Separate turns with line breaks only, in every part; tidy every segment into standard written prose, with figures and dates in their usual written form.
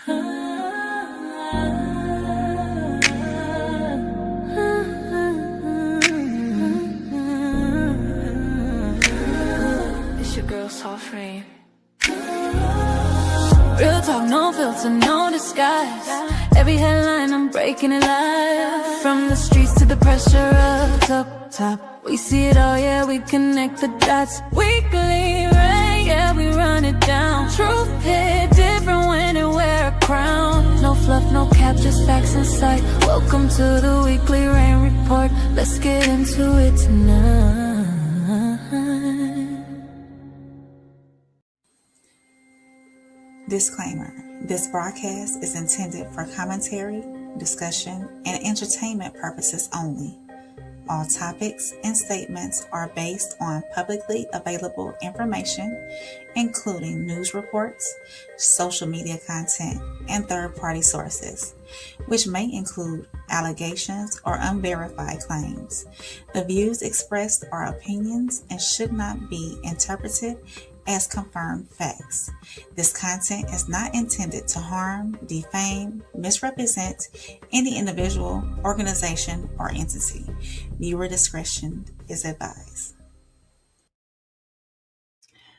It's your girl, Soft Rain. Real talk, no filter, no disguise. Every headline, I'm breaking it live. From the streets to the pressure up top. We see it all, yeah, we connect the dots. Weekly rain, yeah, we run it down. Truth hit different when it wear a crown. No fluff, no cap, just facts in sight. Welcome to the weekly rain report. Let's get into it tonight.
Disclaimer: this broadcast is intended for commentary, discussion, and entertainment purposes only. All topics and statements are based on publicly available information, including news reports, social media content, and third-party sources, which may include allegations or unverified claims. The views expressed are opinions and should not be interpreted as confirmed facts. This content is not intended to harm, defame, misrepresent any individual, organization, or entity. Viewer discretion is advised.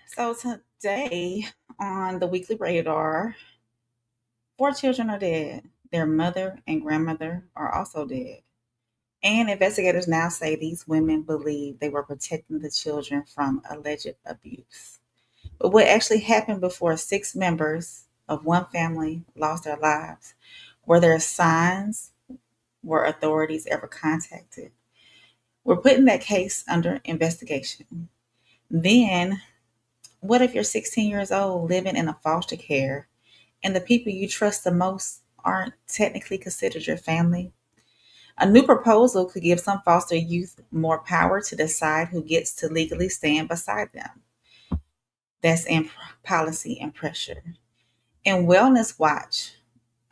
So today on the Weekly Radar, 4 children are dead. Their mother and grandmother are also dead. And investigators now say these women believe they were protecting the children from alleged abuse. But what actually happened before 6 members of one family lost their lives? Were there signs? Were authorities ever contacted? We're putting that case under investigation. Then, what if you're 16 years old living in a foster care and the people you trust the most aren't technically considered your family? A new proposal could give some foster youth more power to decide who gets to legally stand beside them. That's in policy and pressure. In Wellness Watch,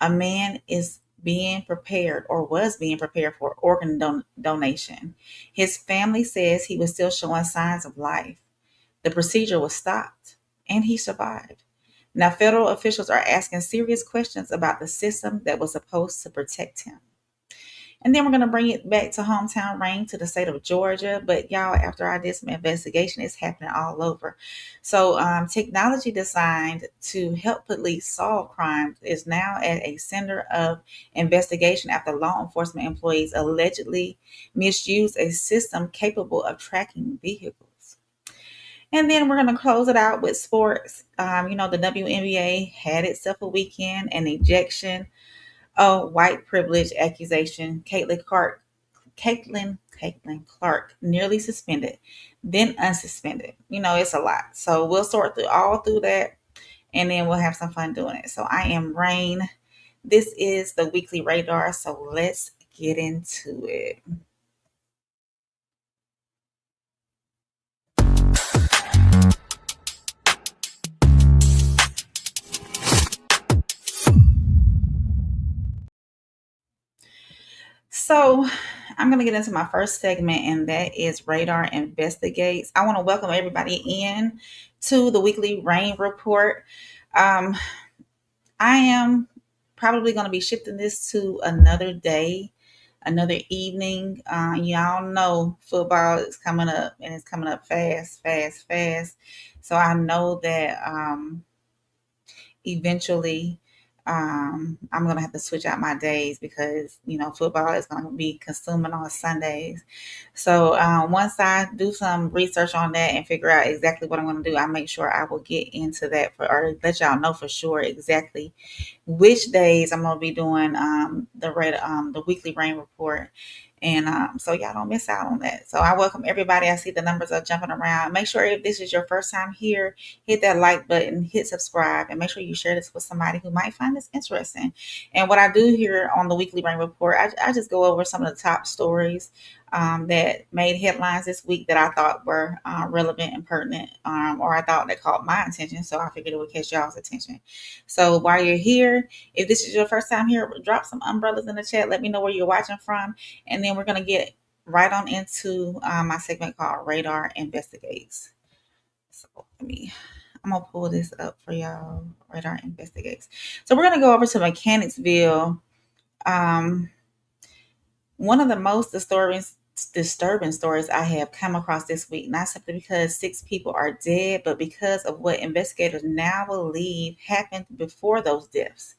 a man is being prepared or was being prepared for organ donation. His family says he was still showing signs of life. The procedure was stopped and he survived. Now, federal officials are asking serious questions about the system that was supposed to protect him. And then we're going to bring it back to hometown rain to the state of Georgia. But y'all, after I did some investigation, it's happening all over. So technology designed to help police solve crimes is now at a center of investigation after law enforcement employees allegedly misused a system capable of tracking vehicles. And then we're going to close it out with sports. The WNBA had itself a weekend, an ejection, a white privilege accusation. Caitlin Clark nearly suspended, then unsuspended. It's a lot. So we'll sort through that, and then we'll have some fun doing it. So I am Rain. This is the Weekly Radar. So let's get into it. So I'm going to get into my first segment, and that is Radar Investigates. I want to welcome everybody in to the Weekly Rain Report. I am probably going to be shifting this to another day, another evening. Y'all know football is coming up, and it's coming up fast. So I know that eventually I'm going to have to switch out my days because, football is going to be consuming on Sundays. So once I do some research on that and figure out exactly what I'm going to do, I'll make sure I will get into that or let y'all know for sure exactly which days I'm going to be doing the Weekly Rain Report. And so y'all don't miss out on that. So I welcome everybody. I see the numbers are jumping around. Make sure if this is your first time here, hit that like button, hit subscribe, and make sure you share this with somebody who might find this interesting. And what I do here on the Weekly Rain Report, I just go over some of the top stories that made headlines this week that I thought were relevant and pertinent, or I thought that caught my attention. So I figured it would catch y'all's attention. So while you're here, if this is your first time here, drop some umbrellas in the chat. Let me know where you're watching from. And then we're going to get right on into my segment called Radar Investigates. So let me I'm gonna pull this up for y'all. Radar investigates. So we're gonna go over to Mechanicsville. One of the most disturbing stories I have come across this week, not simply because 6 people are dead, but because of what investigators now believe happened before those deaths.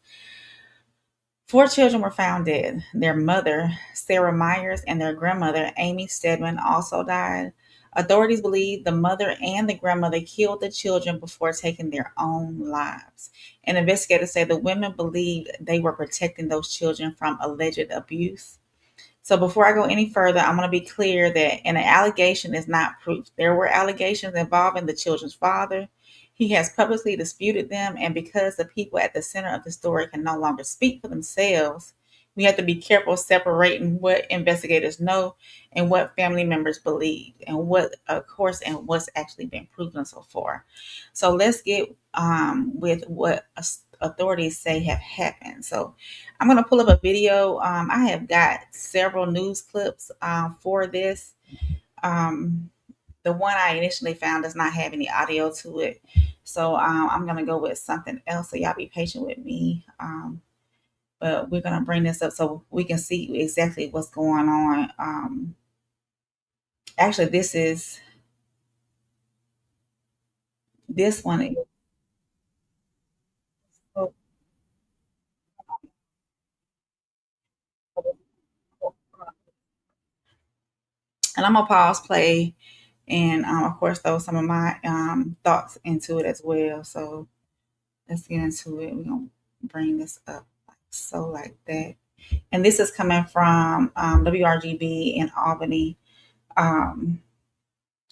4 children were found dead. Their mother, Sarah Myers, and their grandmother, Amy Stedman, also died. Authorities believe the mother and the grandmother killed the children before taking their own lives. And investigators say the women believed they were protecting those children from alleged abuse. So before I go any further, I'm going to be clear that an allegation is not proof. There were allegations involving the children's father. He has publicly disputed them, and because the people at the center of the story can no longer speak for themselves, we have to be careful separating what investigators know and what family members believe, and what, of course, and what's actually been proven so far. So let's get with what authorities say have happened. So I'm going to pull up a video. I have got several news clips for this. The one I initially found does not have any audio to it. So I'm going to go with something else. So y'all be patient with me. But we're going to bring this up so we can see exactly what's going on. Actually, this one is. And I'm going to pause play and, of course, throw some of my thoughts into it as well. So let's get into it. We're going to bring this up like that. And this is coming from WRGB in Albany.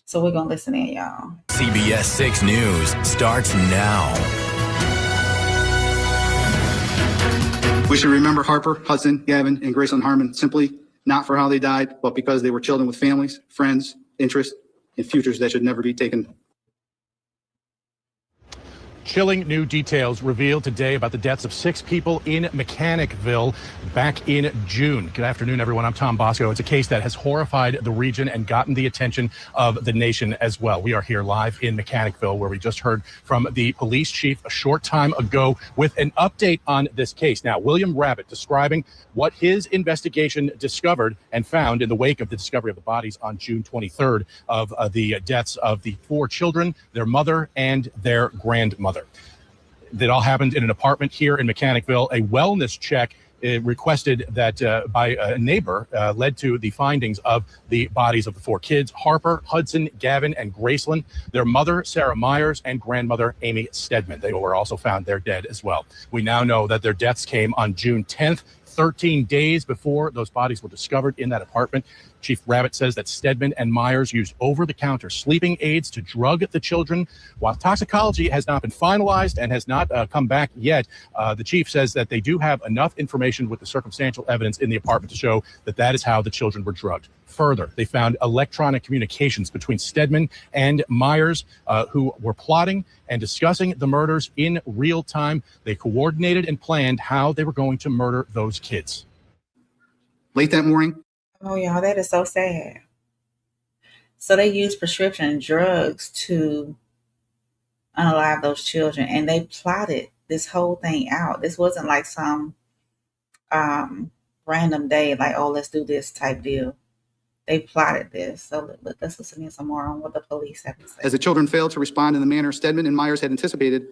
So we're going to listen in, y'all.
CBS 6 News starts now.
We should remember Harper, Hudson, Gavin, and Graceland Harmon simply not for how they died, but because they were children with families, friends, interests, and futures that should never be taken.
Chilling new details revealed today about the deaths of 6 people in Mechanicville back in June. Good afternoon, everyone. I'm Tom Bosco. It's a case that has horrified the region and gotten the attention of the nation as well. We are here live in Mechanicville, where we just heard from the police chief a short time ago with an update on this case. Now, William Rabbit describing what his investigation discovered and found in the wake of the discovery of the bodies on June 23rd of the deaths of the 4 children, their mother, and their grandmother. That all happened in an apartment here in Mechanicville. A wellness check requested that by a neighbor led to the findings of the bodies of the 4 kids: Harper, Hudson, Gavin, and Graceland, their mother, Sarah Myers, and grandmother, Amy Stedman. They were also found there dead as well. We now know that their deaths came on June 10th, 13 days before those bodies were discovered in that apartment. Chief Rabbit says that Stedman and Myers used over-the-counter sleeping aids to drug the children. While toxicology has not been finalized and has not come back yet, the chief says that they do have enough information with the circumstantial evidence in the apartment to show that that is how the children were drugged. Further, they found electronic communications between Stedman and Myers, who were plotting and discussing the murders in real time. They coordinated and planned how they were going to murder those kids.
Late that morning.
Oh, y'all, that is so sad. So they used prescription drugs to unalive those children, and they plotted this whole thing out. This wasn't like some random day, like, oh, let's do this type deal. They plotted this. So let's listen in some more on what the police have to say.
As the children failed to respond in the manner Stedman and Myers had anticipated,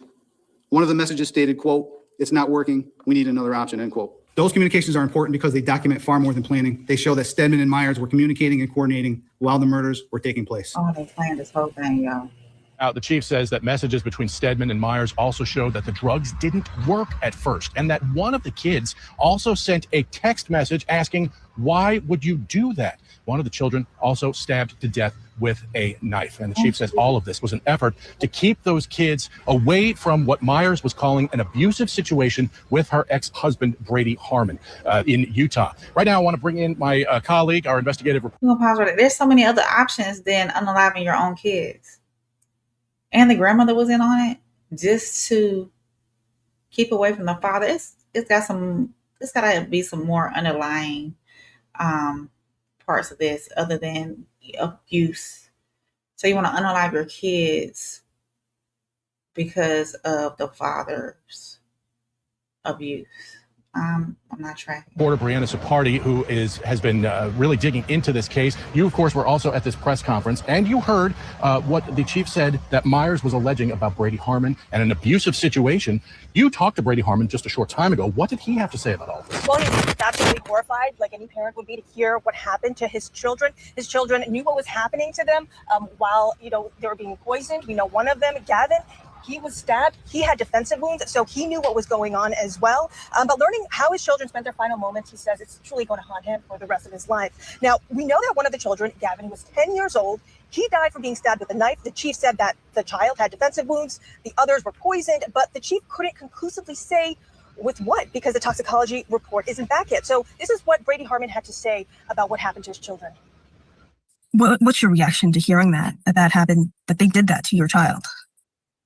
one of the messages stated, quote, "It's not working. We need another option," end quote. Those communications are important because they document far more than planning. They show that Stedman and Myers were communicating and coordinating while the murders were taking place.
Oh, they planned this whole thing, y'all.
The chief says that messages between Stedman and Myers also showed that the drugs didn't work at first, and that one of the kids also sent a text message asking, "Why would you do that?" One of the children also stabbed to death with a knife. And the chief says all of this was an effort to keep those kids away from what Myers was calling an abusive situation with her ex-husband, Brady Harmon, in Utah. Right now, I want to bring in my colleague, our investigative reporter.
I'm gonna pause right there. There's so many other options than unaliving your own kids. And the grandmother was in on it just to keep away from the father. It's got to be some more underlying parts of this other than abuse. So you want to unalive your kids because of the father's abuse. I'm not tracking.
Reporter Brianna Sapardi, who has been really digging into this case. You, of course, were also at this press conference, and you heard what the chief said that Myers was alleging about Brady Harmon and an abusive situation. You talked to Brady Harmon just a short time ago. What did he have to say about all this?
Well, he's absolutely horrified, like any parent would be, to hear what happened to his children. His children knew what was happening to them while, they were being poisoned. We know one of them, Gavin, he was stabbed. He had defensive wounds, so he knew what was going on as well. But learning how his children spent their final moments, he says it's truly going to haunt him for the rest of his life. Now, we know that one of the children, Gavin, who was 10 years old, he died from being stabbed with a knife. The chief said that the child had defensive wounds. The others were poisoned, but the chief couldn't conclusively say with what, because the toxicology report isn't back yet. So this is what Brady Harmon had to say about what happened to his children.
What's your reaction to hearing that happened, that they did that to your child?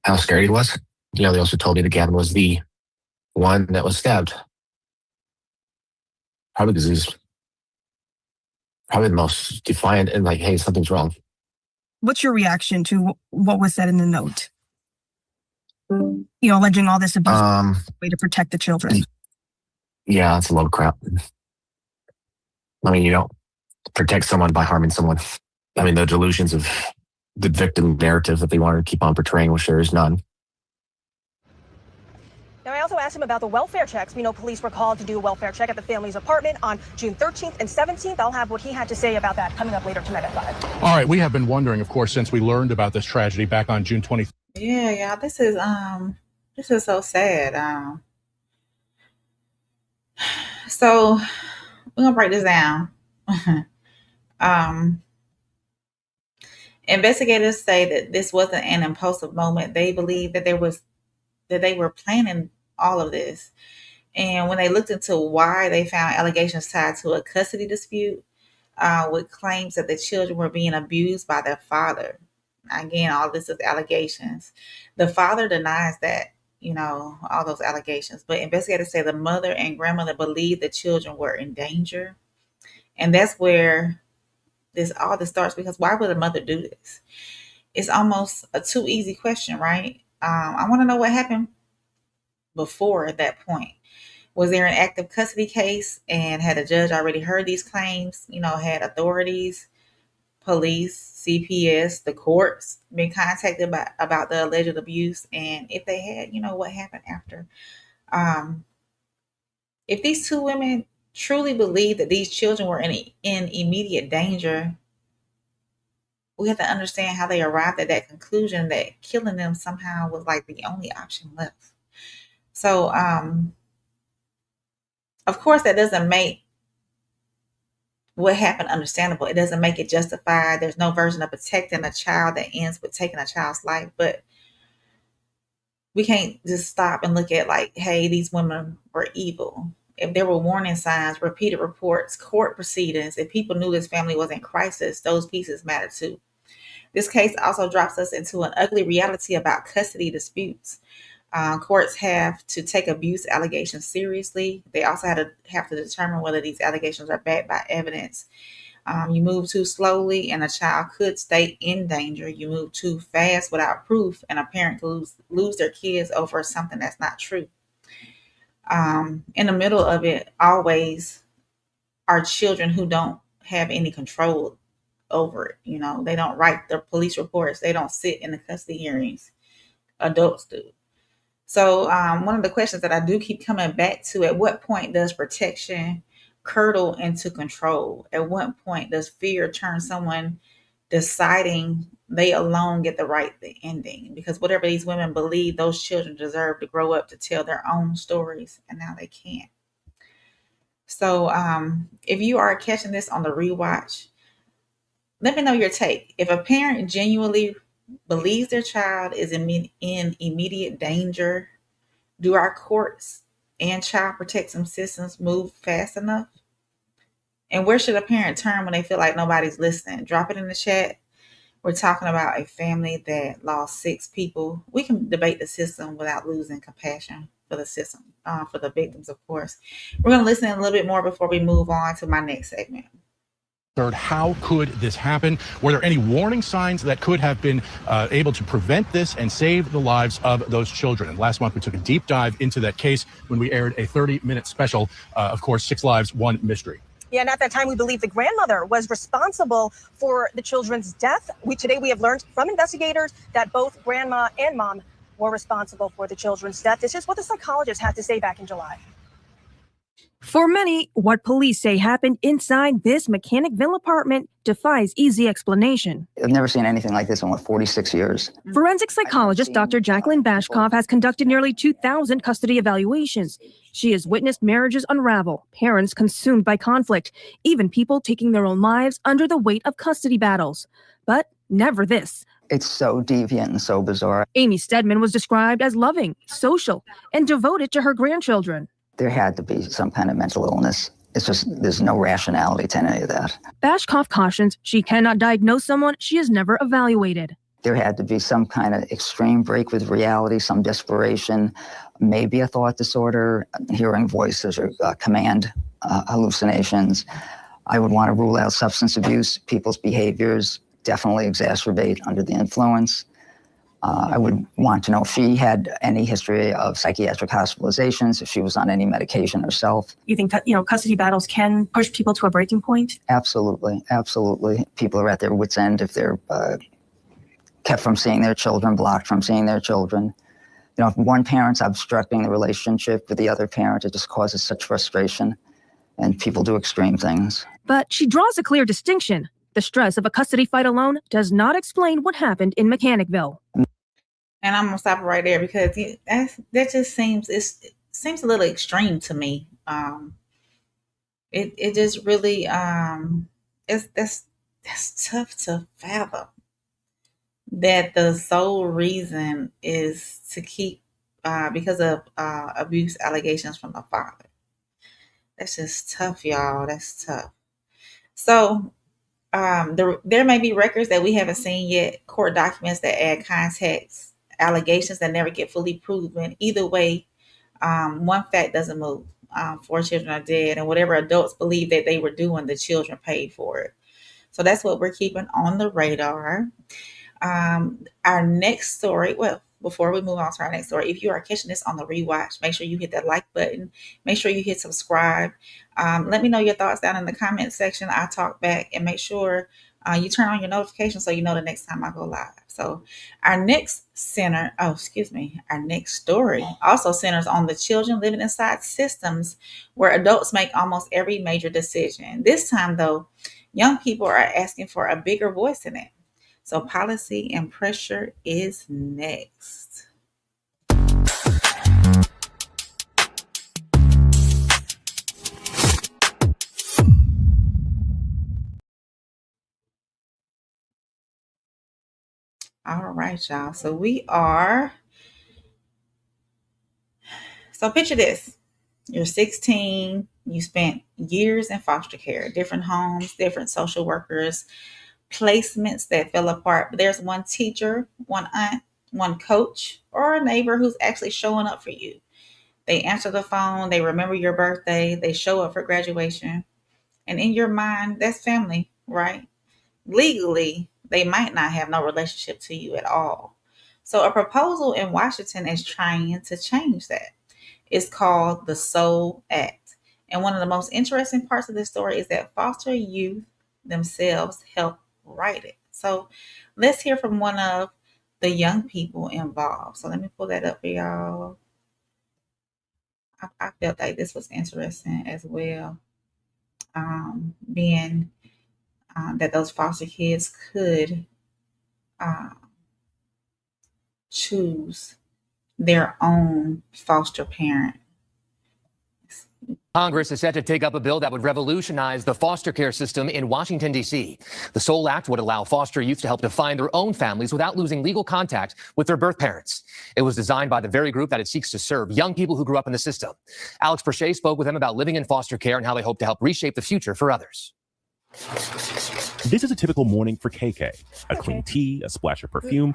How scared he was. They also told me that Gavin was the one that was stabbed. Probably because he's probably the most defiant and like, hey, something's wrong.
What's your reaction to what was said in the note? Alleging all this abuse way to protect the children.
Yeah, it's a load of crap. I mean, you don't protect someone by harming someone. I mean, the delusions of the victim narrative that they wanted to keep on portraying, which there is none.
Now, I also asked him about the welfare checks. We know police were called to do a welfare check at the family's apartment on June 13th and 17th. I'll have what he had to say about that coming up later tonight at 5.
All right, we have been wondering, of course, since we learned about this tragedy back on June 20th.
Yeah, this is so sad. So we're gonna break this down. Investigators say that this wasn't an impulsive moment. They believe that they were planning all of this. And when they looked into why, they found allegations tied to a custody dispute with claims that the children were being abused by their father. Again, all this is allegations. The father denies that, all those allegations. But investigators say the mother and grandmother believed the children were in danger. And that's where all this starts, because why would a mother do this? It's almost a too easy question, right? I want to know what happened before that point. Was there an active custody case, and had a judge already heard these claims? Had authorities, police, CPS, the courts been contacted about the alleged abuse? And if they had, what happened after? If these two women truly believe that these children were in immediate danger, we have to understand how they arrived at that conclusion that killing them somehow was like the only option left. So, of course, that doesn't make what happened understandable. It doesn't make it justified. There's no version of protecting a child that ends with taking a child's life. But we can't just stop and look at like, hey, these women were evil. If there were warning signs, repeated reports, court proceedings, if people knew this family was in crisis, those pieces matter too. This case also drops us into an ugly reality about custody disputes. Courts have to take abuse allegations seriously. They also have to determine whether these allegations are backed by evidence. You move too slowly and a child could stay in danger. You move too fast without proof, and a parent could lose their kids over something that's not true. In the middle of it always are children who don't have any control over it. They don't write the police reports. They don't sit in the custody hearings. Adults do. So one of the questions that I do keep coming back to, at what point does protection curdle into control? At what point does fear turn someone deciding they alone get the right ending? Because whatever these women believe, those children deserve to grow up to tell their own stories, and now they can't. So if you are catching this on the rewatch, let me know your take. If a parent genuinely believes their child is in immediate danger, do our courts and child protection systems move fast enough? And where should a parent turn when they feel like nobody's listening? Drop it in the chat. We're talking about a family that lost 6 people. We can debate the system without losing compassion for the system, for the victims, of course. We're going to listen a little bit more before we move on to my next segment.
3rd. How could this happen? Were there any warning signs that could have been able to prevent this and save the lives of those children? And last month, we took a deep dive into that case when we aired a 30-minute special, of course, 6 Lives, 1 Mystery.
Yeah, and at that time, we believe the grandmother was responsible for the children's death. Today we have learned from investigators that both grandma and mom were responsible for the children's death. This is what the psychologist had to say back in July.
For many, what police say happened inside this Mechanicville apartment defies easy explanation.
I've never seen anything like this in 46 years.
Forensic psychologist Dr. Jacqueline Bashkov has conducted nearly 2,000 custody evaluations. She has witnessed marriages unravel, parents consumed by conflict, even people taking their own lives under the weight of custody battles. But never this.
It's so deviant and so bizarre.
Amy Stedman was described as loving, social, and devoted to her grandchildren.
There had to be some kind of mental illness. It's just, there's no rationality to any of that.
Bashkov cautions she cannot diagnose someone she has never evaluated.
There had to be some kind of extreme break with reality, some desperation, maybe a thought disorder, hearing voices or command hallucinations. I would want to rule out substance abuse. People's behaviors definitely exacerbate under the influence. I would want to know if she had any history of psychiatric hospitalizations, if she was on any medication herself.
You think that, custody battles can push people to a breaking point?
Absolutely, absolutely. People are at their wits' end if they're kept from seeing their children, blocked from seeing their children. If one parent's obstructing the relationship with the other parent, it just causes such frustration, and people do extreme things.
But she draws a clear distinction. The stress of a custody fight alone does not explain what happened in Mechanicville.
And I'm gonna stop right there because that just seems a little extreme to me. It just really that's tough to fathom. That the sole reason is to keep because of abuse allegations from the father. That's just tough, y'all. That's tough. So there may be records that we haven't seen yet, court documents that add context, allegations that never get fully proven. Either way, one fact doesn't move. 4 children are dead, and whatever adults believe that they were doing, the children paid for it. So that's what we're keeping on the radar. Our next story, well, before we move on to our next story, if you are catching this on the rewatch, make sure you hit that like button. Make sure you hit subscribe. Let me know your thoughts down in the comment section. I'll talk back, and make sure you turn on your notifications so you know the next time I go live. So our next story also centers on the children living inside systems where adults make almost every major decision. This time, though, young people are asking for a bigger voice in it. So policy and pressure is next. All right, y'all. So picture this. You're 16. You spent years in foster care, different homes, different social workers, placements that fell apart. But there's one teacher, one aunt, one coach, or a neighbor who's actually showing up for you. They answer the phone. They remember your birthday. They show up for graduation. And in your mind, that's family, right? Legally, they might not have no relationship to you at all. So a proposal in Washington is trying to change that. It's called the SOUL Act. And one of the most interesting parts of this story is that foster youth themselves help write it. So let's hear from one of the young people involved. So let me pull that up for y'all. I felt like this was interesting as well. Being that those foster kids could choose their own foster parent.
Congress is set to take up a bill that would revolutionize the foster care system in Washington, D.C. The SOUL Act would allow foster youth to help define their own families without losing legal contact with their birth parents. It was designed by the very group that it seeks to serve, young people who grew up in the system. Alex Perche spoke with them about living in foster care and how they hope to help reshape the future for others.
This is a typical morning for KK. A clean tea, a splash of perfume,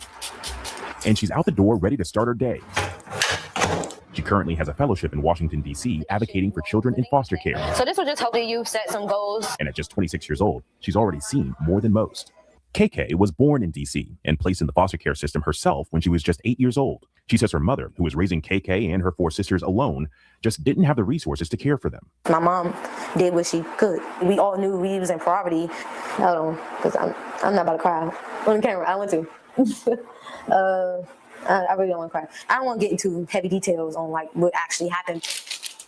and she's out the door ready to start her day. She currently has a fellowship in Washington, D.C., advocating for children in foster care.
So this will just help you set some goals.
And at just 26 years old, she's already seen more than most. KK was born in D.C. and placed in the foster care system herself when she was just 8 years old. She says her mother, who was raising KK and her 4 sisters alone, just didn't have the resources to care for them.
My mom did what she could. We all knew we was in poverty. Hold on, because I'm not about to cry on camera. I want to. I really don't want to cry. I don't want to get into heavy details on like what actually happened.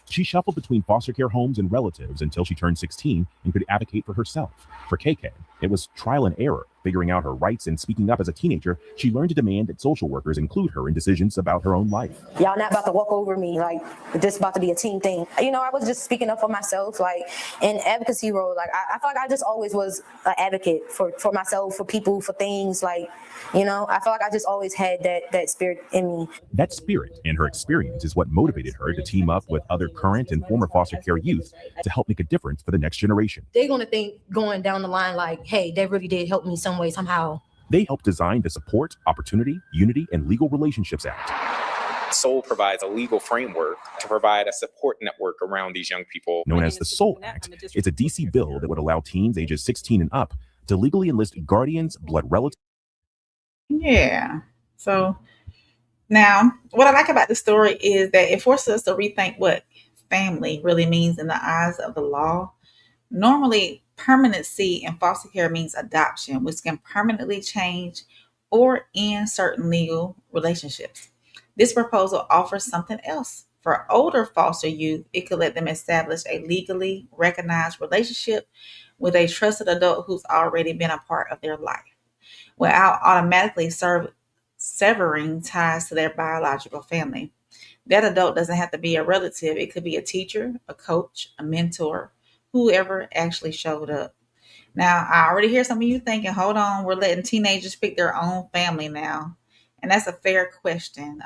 She shuffled between foster care homes and relatives until she turned 16 and could advocate for herself. For KK, it was trial and error, figuring out her rights and speaking up as a teenager. She learned to demand that social workers include her in decisions about her own life.
Y'all not about to walk over me, like this about to be a team thing. You know, I was just speaking up for myself, like in advocacy role. Like I feel like I just always was an advocate for myself, for people, for things. Like, you know, I feel like I just always had that spirit in me.
That spirit and her experience is what motivated her to team up with other current and former foster care youth to help make a difference for the next generation.
They're going to think going down the line like, hey, they really did help me some way, somehow.
They helped design the Support, Opportunity, Unity, and Legal Relationships Act.
SOUL provides a legal framework to provide a support network around these young people.
Known as the SOUL Act, it's a DC bill that would allow teens ages 16 and up to legally enlist guardians, blood relatives.
Yeah. So now what I like about the story is that it forces us to rethink what family really means in the eyes of the law. Normally, permanency in foster care means adoption, which can permanently change or end certain legal relationships. This proposal offers something else. For older foster youth, it could let them establish a legally recognized relationship with a trusted adult who's already been a part of their life, without automatically severing ties to their biological family. That adult doesn't have to be a relative. It could be a teacher, a coach, a mentor, whoever actually showed up. Now, I already hear some of you thinking, hold on, we're letting teenagers pick their own family now. And that's a fair question.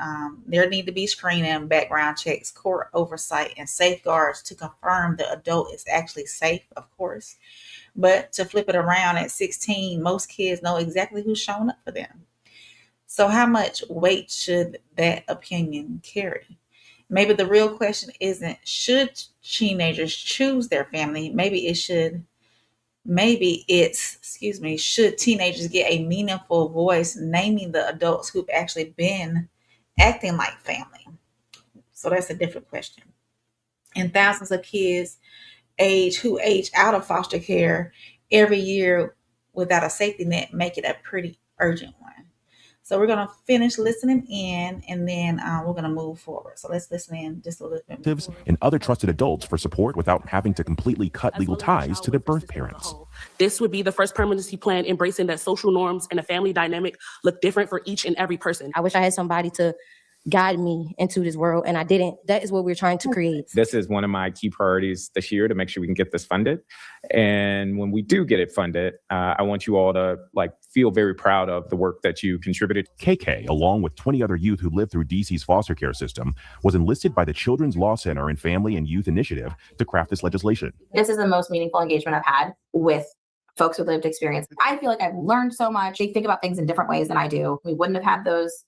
There need to be screening, background checks, court oversight, and safeguards to confirm the adult is actually safe, of course. But to flip it around at 16, most kids know exactly who's showing up for them. So how much weight should that opinion carry? Maybe the real question isn't, should teenagers choose their family? Maybe it's, should teenagers get a meaningful voice naming the adults who've actually been acting like family? So that's a different question. And thousands of kids who age out of foster care every year without a safety net make it a pretty urgent one. So we're going to finish listening in, and then we're going to move forward. So let's listen in just a little bit more.
And other trusted adults for support without having to completely cut legal ties to their birth parents.
This would be the first permanency plan embracing that social norms and a family dynamic look different for each and every person.
I wish I had somebody to guide me into this world, and I didn't. That is what we're trying to create.
This is one of my key priorities this year, to make sure we can get this funded. And when we do get it funded, I want you all to feel very proud of the work that you contributed.
KK, along with 20 other youth who live through DC's foster care system, was enlisted by the Children's Law Center and Family and Youth Initiative to craft this legislation.
This is the most meaningful engagement I've had with folks with lived experience. I feel like I've learned so much. They think about things in different ways than I do. We wouldn't have had those,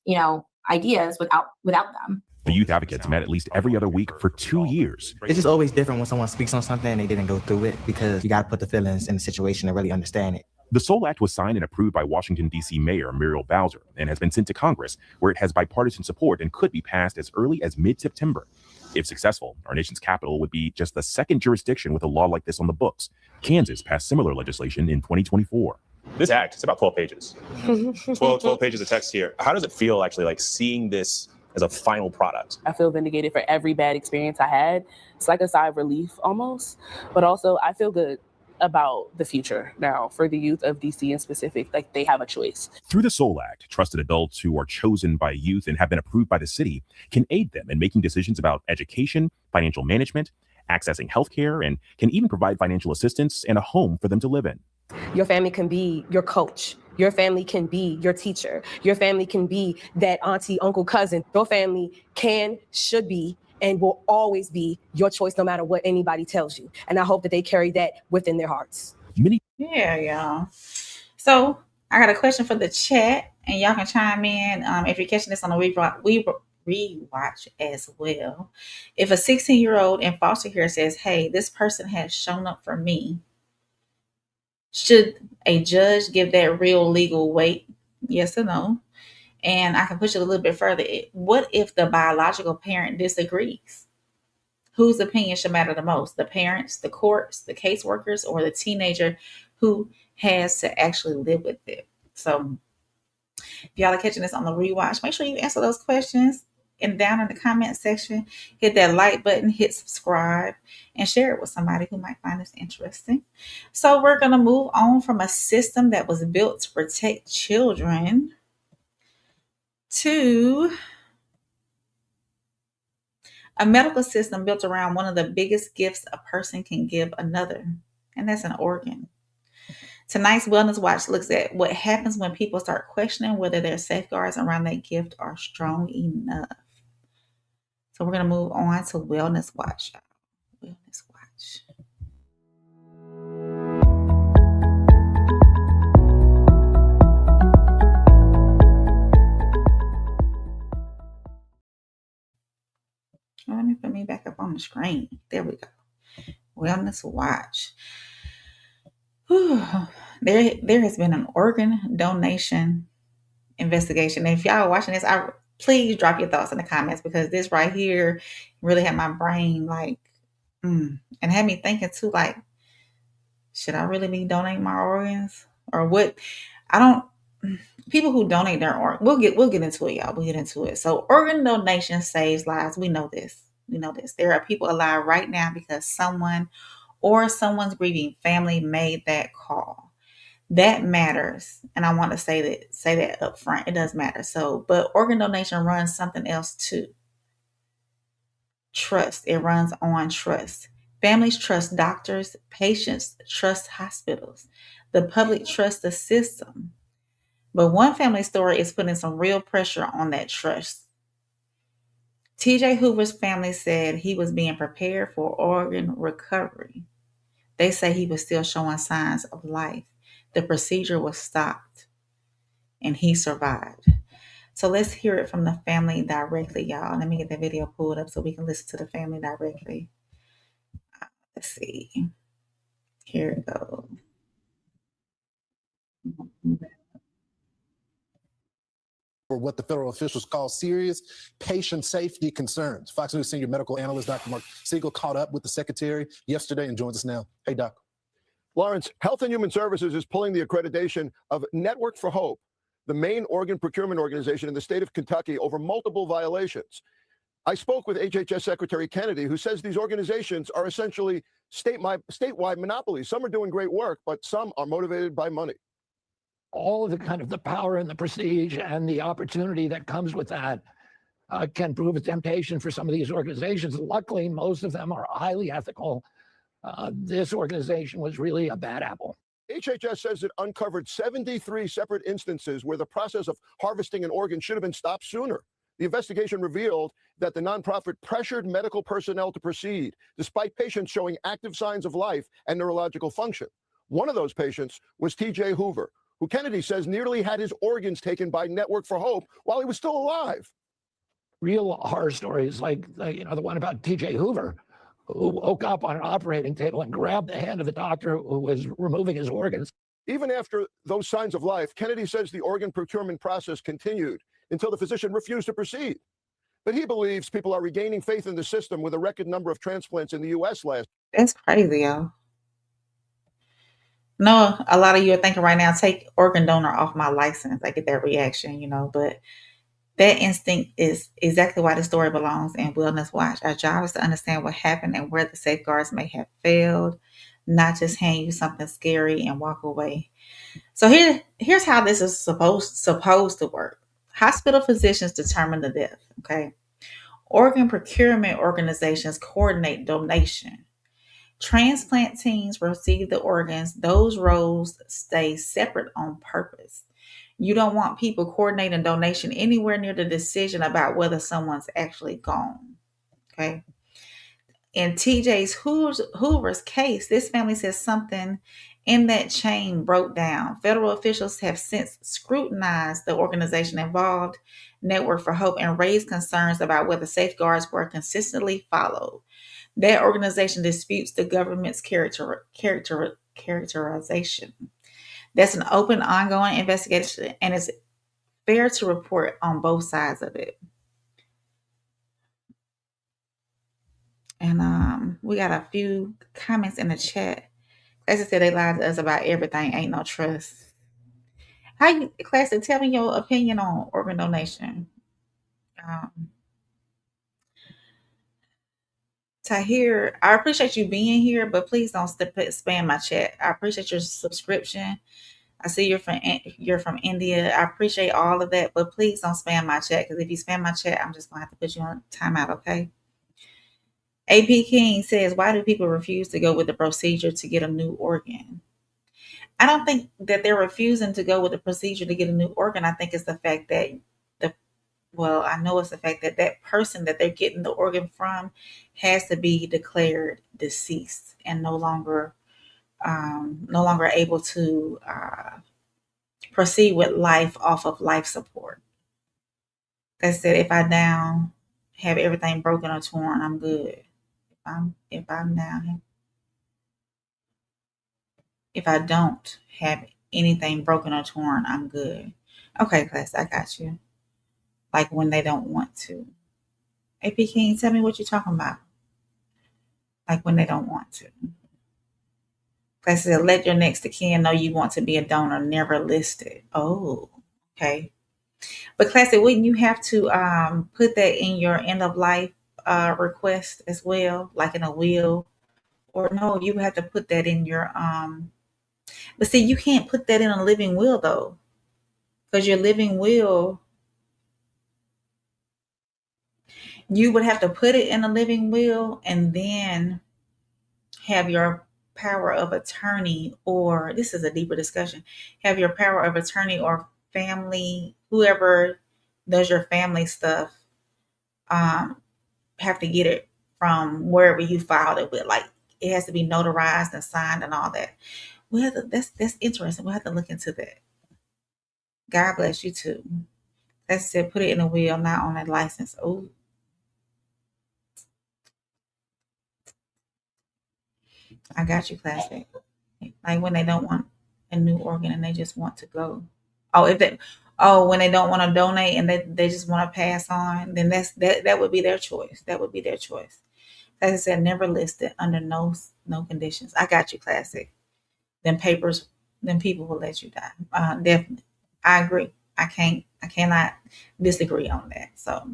ideas without them.
The youth advocates met at least every other week for 2 years.
It's just always different when someone speaks on something and they didn't go through it, because you got to put the feelings in the situation and really understand it.
The SOUL Act was signed and approved by Washington, D.C. Mayor Muriel Bowser and has been sent to Congress, where it has bipartisan support and could be passed as early as mid-September. If successful, our nation's capital would be just the second jurisdiction with a law like this on the books. Kansas passed similar legislation in 2024.
This act, it's about 12 pages. 12 pages of text here. How does it feel actually seeing this as a final product?
I feel vindicated for every bad experience I had. It's like a sigh of relief almost, but also I feel good about the future now for the youth of DC in specific. They have a choice.
Through the SOUL Act, trusted adults who are chosen by youth and have been approved by the city can aid them in making decisions about education, financial management, accessing healthcare, and can even provide financial assistance and a home for them to live in.
Your family can be your coach. Your family can be your teacher. Your family can be that auntie, uncle, cousin. Your family should be, and will always be your choice, no matter what anybody tells you. And I hope that they carry that within their hearts.
Yeah, y'all. So I got a question for the chat, and y'all can chime in if you're catching this on a rewatch as well. If a 16-year-old in foster care says, hey, this person has shown up for me, should a judge give that real legal weight? Yes or no? And I can push it a little bit further. What if the biological parent disagrees? Whose opinion should matter the most? The parents, the courts, the caseworkers, or the teenager who has to actually live with it? So if y'all are catching this on the rewatch, make sure you answer those questions. And down in the comment section, hit that like button, hit subscribe, and share it with somebody who might find this interesting. So we're going to move on from a system that was built to protect children to a medical system built around one of the biggest gifts a person can give another, and that's an organ. Tonight's Wellness Watch looks at what happens when people start questioning whether their safeguards around that gift are strong enough. So we're going to move on to Wellness Watch. Wellness Watch. Let me put me back up on the screen. There we go. Wellness Watch. Whew. There has been an organ donation investigation. And if y'all are watching this, please drop your thoughts in the comments, because this right here really had my brain and had me thinking too, like, should I really be donating my organs? Or what? People who donate their organs, we'll get into it, y'all. We'll get into it. So organ donation saves lives. We know this. There are people alive right now because someone or someone's grieving family made that call. That matters. And I want to say that up front. It does matter. So, but organ donation runs something else too. Trust. It runs on trust. Families trust doctors. Patients trust hospitals. The public trusts the system. But one family story is putting some real pressure on that trust. TJ Hoover's family said he was being prepared for organ recovery. They say he was still showing signs of life. The procedure was stopped and he survived. So let's hear it from the family directly, y'all. Let me get the video pulled up so we can listen to the family directly. Let's see. Here it goes.
For what the federal officials call serious patient safety concerns. Fox News senior medical analyst Dr. Mark Siegel caught up with the secretary yesterday and joins us now. Hey, Doc.
Lawrence, Health and Human Services is pulling the accreditation of Network for Hope, the main organ procurement organization in the state of Kentucky, over multiple violations. I spoke with HHS Secretary Kennedy, who says these organizations are essentially statewide monopolies. Some are doing great work, but some are motivated by money.
All of the kind of the power and the prestige and the opportunity that comes with that can prove a temptation for some of these organizations. Luckily, most of them are highly ethical. This organization was really a bad apple.
HHS says it uncovered 73 separate instances where the process of harvesting an organ should have been stopped sooner. The investigation revealed that the nonprofit pressured medical personnel to proceed, despite patients showing active signs of life and neurological function. One of those patients was TJ Hoover, who Kennedy says nearly had his organs taken by Network for Hope while he was still alive.
Real horror stories like the one about TJ Hoover, who woke up on an operating table and grabbed the hand of the doctor who was removing his organs.
Even after those signs of life, Kennedy says the organ procurement process continued until the physician refused to proceed. But he believes people are regaining faith in the system with a record number of transplants in the U.S. last.
That's crazy, y'all. No, a lot of you are thinking right now, take organ donor off my license. I get that reaction, but that instinct is exactly why the story belongs in Wellness Watch. Our job is to understand what happened and where the safeguards may have failed, not just hand you something scary and walk away. So here's how this is supposed to work. Hospital physicians determine the death, okay? Organ procurement organizations coordinate donation. Transplant teams receive the organs. Those roles stay separate on purpose. You don't want people coordinating donation anywhere near the decision about whether someone's actually gone. Okay. In TJ Hoover's case, this family says something in that chain broke down. Federal officials have since scrutinized the organization involved, Network for Hope, and raised concerns about whether safeguards were consistently followed. That organization disputes the government's characterization. That's an open, ongoing investigation, and it's fair to report on both sides of it. And we got a few comments in the chat. As I said, they lied to us about everything. Ain't no trust. How you, Classic? Tell me your opinion on organ donation. Tahir, I appreciate you being here, but please don't spam my chat. I appreciate your subscription. I see you're from India. I appreciate all of that, but please don't spam my chat, because if you spam my chat, I'm just gonna have to put you on timeout. Okay. AP King says, why do people refuse to go with the procedure to get a new organ? I don't think that they're refusing to go with the procedure to get a new organ. I think it's the fact that I know it's the fact that that person that they're getting the organ from has to be declared deceased and no longer able to proceed with life off of life support. That said, if I now have everything broken or torn, I'm good. If I don't have anything broken or torn, I'm good. Okay, class, I got you. Like when they don't want to. AP King, tell me what you're talking about. Like when they don't want to. Class said, let your next of kin know you want to be a donor, never listed. Oh, okay. But classic, wouldn't you have to put that in your end of life request as well, like in a will? Or no, you have to put that in your but see, you can't put that in a living will though. Because your living will, you would have to put it in a living will and then have your power of attorney, or this is a deeper discussion, have your power of attorney or family, whoever does your family stuff, have to get it from wherever you filed it with. Like it has to be notarized and signed and all that. That's interesting. We'll have to look into that. God bless you too. That's it. Put it in a will, not on a license. Oh, I got you, classic. Like when they don't want a new organ and they just want to go. When they don't want to donate and they just want to pass on, then that would be their choice. That would be their choice. As I said, never listed under no conditions. I got you, classic. Then people will let you die. Definitely. I agree. I cannot disagree on that. So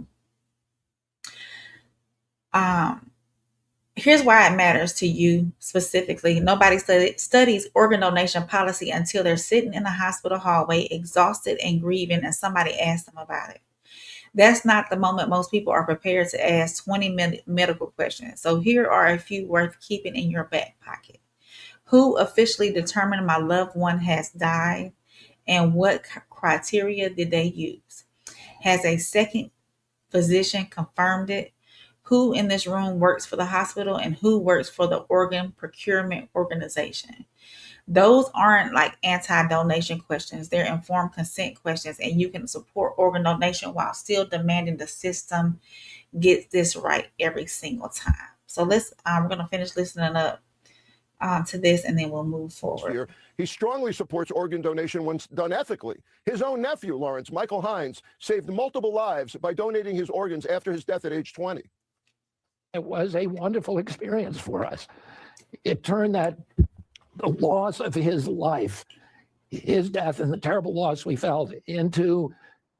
here's why it matters to you specifically. Nobody studies organ donation policy until they're sitting in a hospital hallway, exhausted and grieving, and somebody asks them about it. That's not the moment most people are prepared to ask 20 medical questions. So here are a few worth keeping in your back pocket. Who officially determined my loved one has died, and what criteria did they use? Has a second physician confirmed it? Who in this room works for the hospital and who works for the organ procurement organization? Those aren't like anti-donation questions. They're informed consent questions, and you can support organ donation while still demanding the system gets this right every single time. So we're going to finish listening up to this, and then we'll move forward.
He strongly supports organ donation when done ethically. His own nephew, Lawrence, Michael Hines, saved multiple lives by donating his organs after his death at age 20.
It was a wonderful experience for us. It turned the loss of his life, his death, and the terrible loss we felt into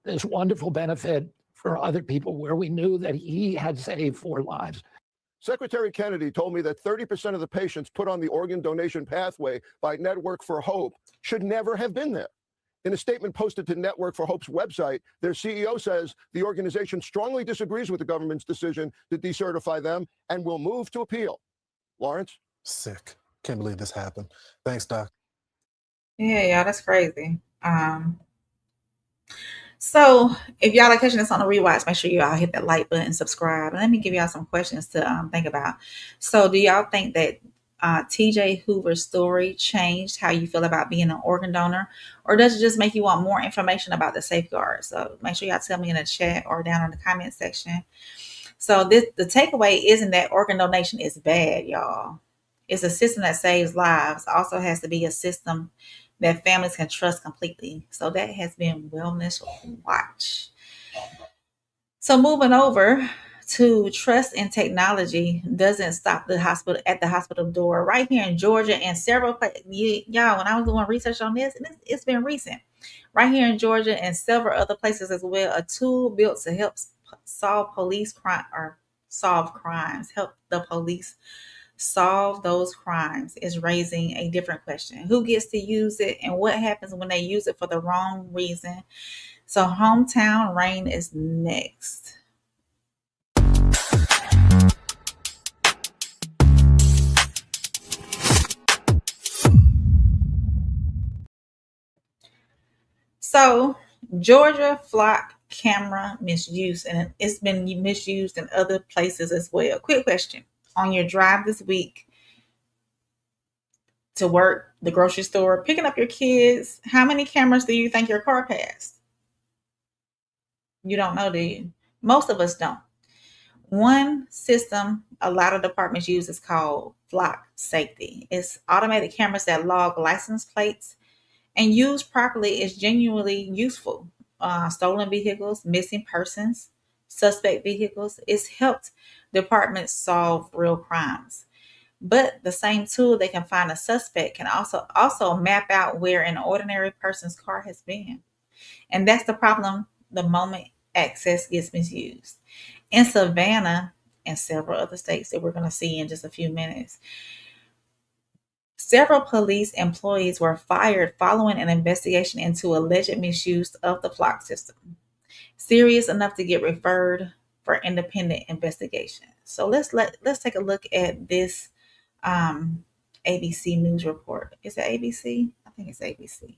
this wonderful benefit for other people where we knew that he had saved 4 lives.
Secretary Kennedy told me that 30% of the patients put on the organ donation pathway by Network for Hope should never have been there. In a statement posted to Network for Hope's website, their CEO says the organization strongly disagrees with the government's decision to decertify them and will move to appeal. Lawrence?
Sick. Can't believe this happened. Thanks, Doc.
Yeah, that's crazy. So if y'all are catching this on the rewatch, make sure y'all hit that like button and subscribe. And let me give y'all some questions to think about. So do y'all think that TJ Hoover's story changed how you feel about being an organ donor, or does it just make you want more information about the safeguards? So make sure y'all tell me in the chat or down in the comment section. So the takeaway isn't that organ donation is bad, y'all. It's a system that saves lives. Also has to be a system that families can trust completely. So that has been Wellness Watch. So moving over to trust in technology doesn't stop the hospital at the hospital door. Right here in Georgia and several places, y'all, when I was doing research on this, and it's been recent, right here in Georgia and several other places as well, a tool built to help solve crimes, help the police solve those crimes is raising a different question. Who gets to use it and what happens when they use it for the wrong reason? So Hometown Rain is next. So Georgia flock camera misuse, and it's been misused in other places as well. Quick question. On your drive this week to work, the grocery store, picking up your kids, how many cameras do you think your car passed? You don't know, do you? Most of us don't. One system a lot of departments use is called flock safety. It's automated cameras that log license plates, and used properly is genuinely useful. Stolen vehicles, missing persons, suspect vehicles. It's helped departments solve real crimes. But the same tool that can find a suspect can also map out where an ordinary person's car has been. And that's the problem the moment access gets misused. In Savannah and several other states that we're going to see in just a few minutes, several police employees were fired following an investigation into alleged misuse of the flock system. Serious enough to get referred for independent investigation. So let's take a look at this ABC News report. Is it ABC? I think it's ABC.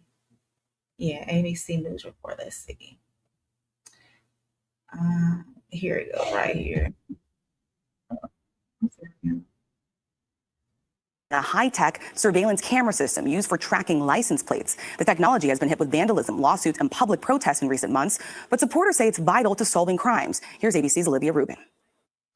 Yeah, ABC News report. Let's see. Here it goes, right here.
A high-tech surveillance camera system used for tracking license plates. The technology has been hit with vandalism, lawsuits, and public protests in recent months, but supporters say it's vital to solving crimes. Here's ABC's Olivia Rubin.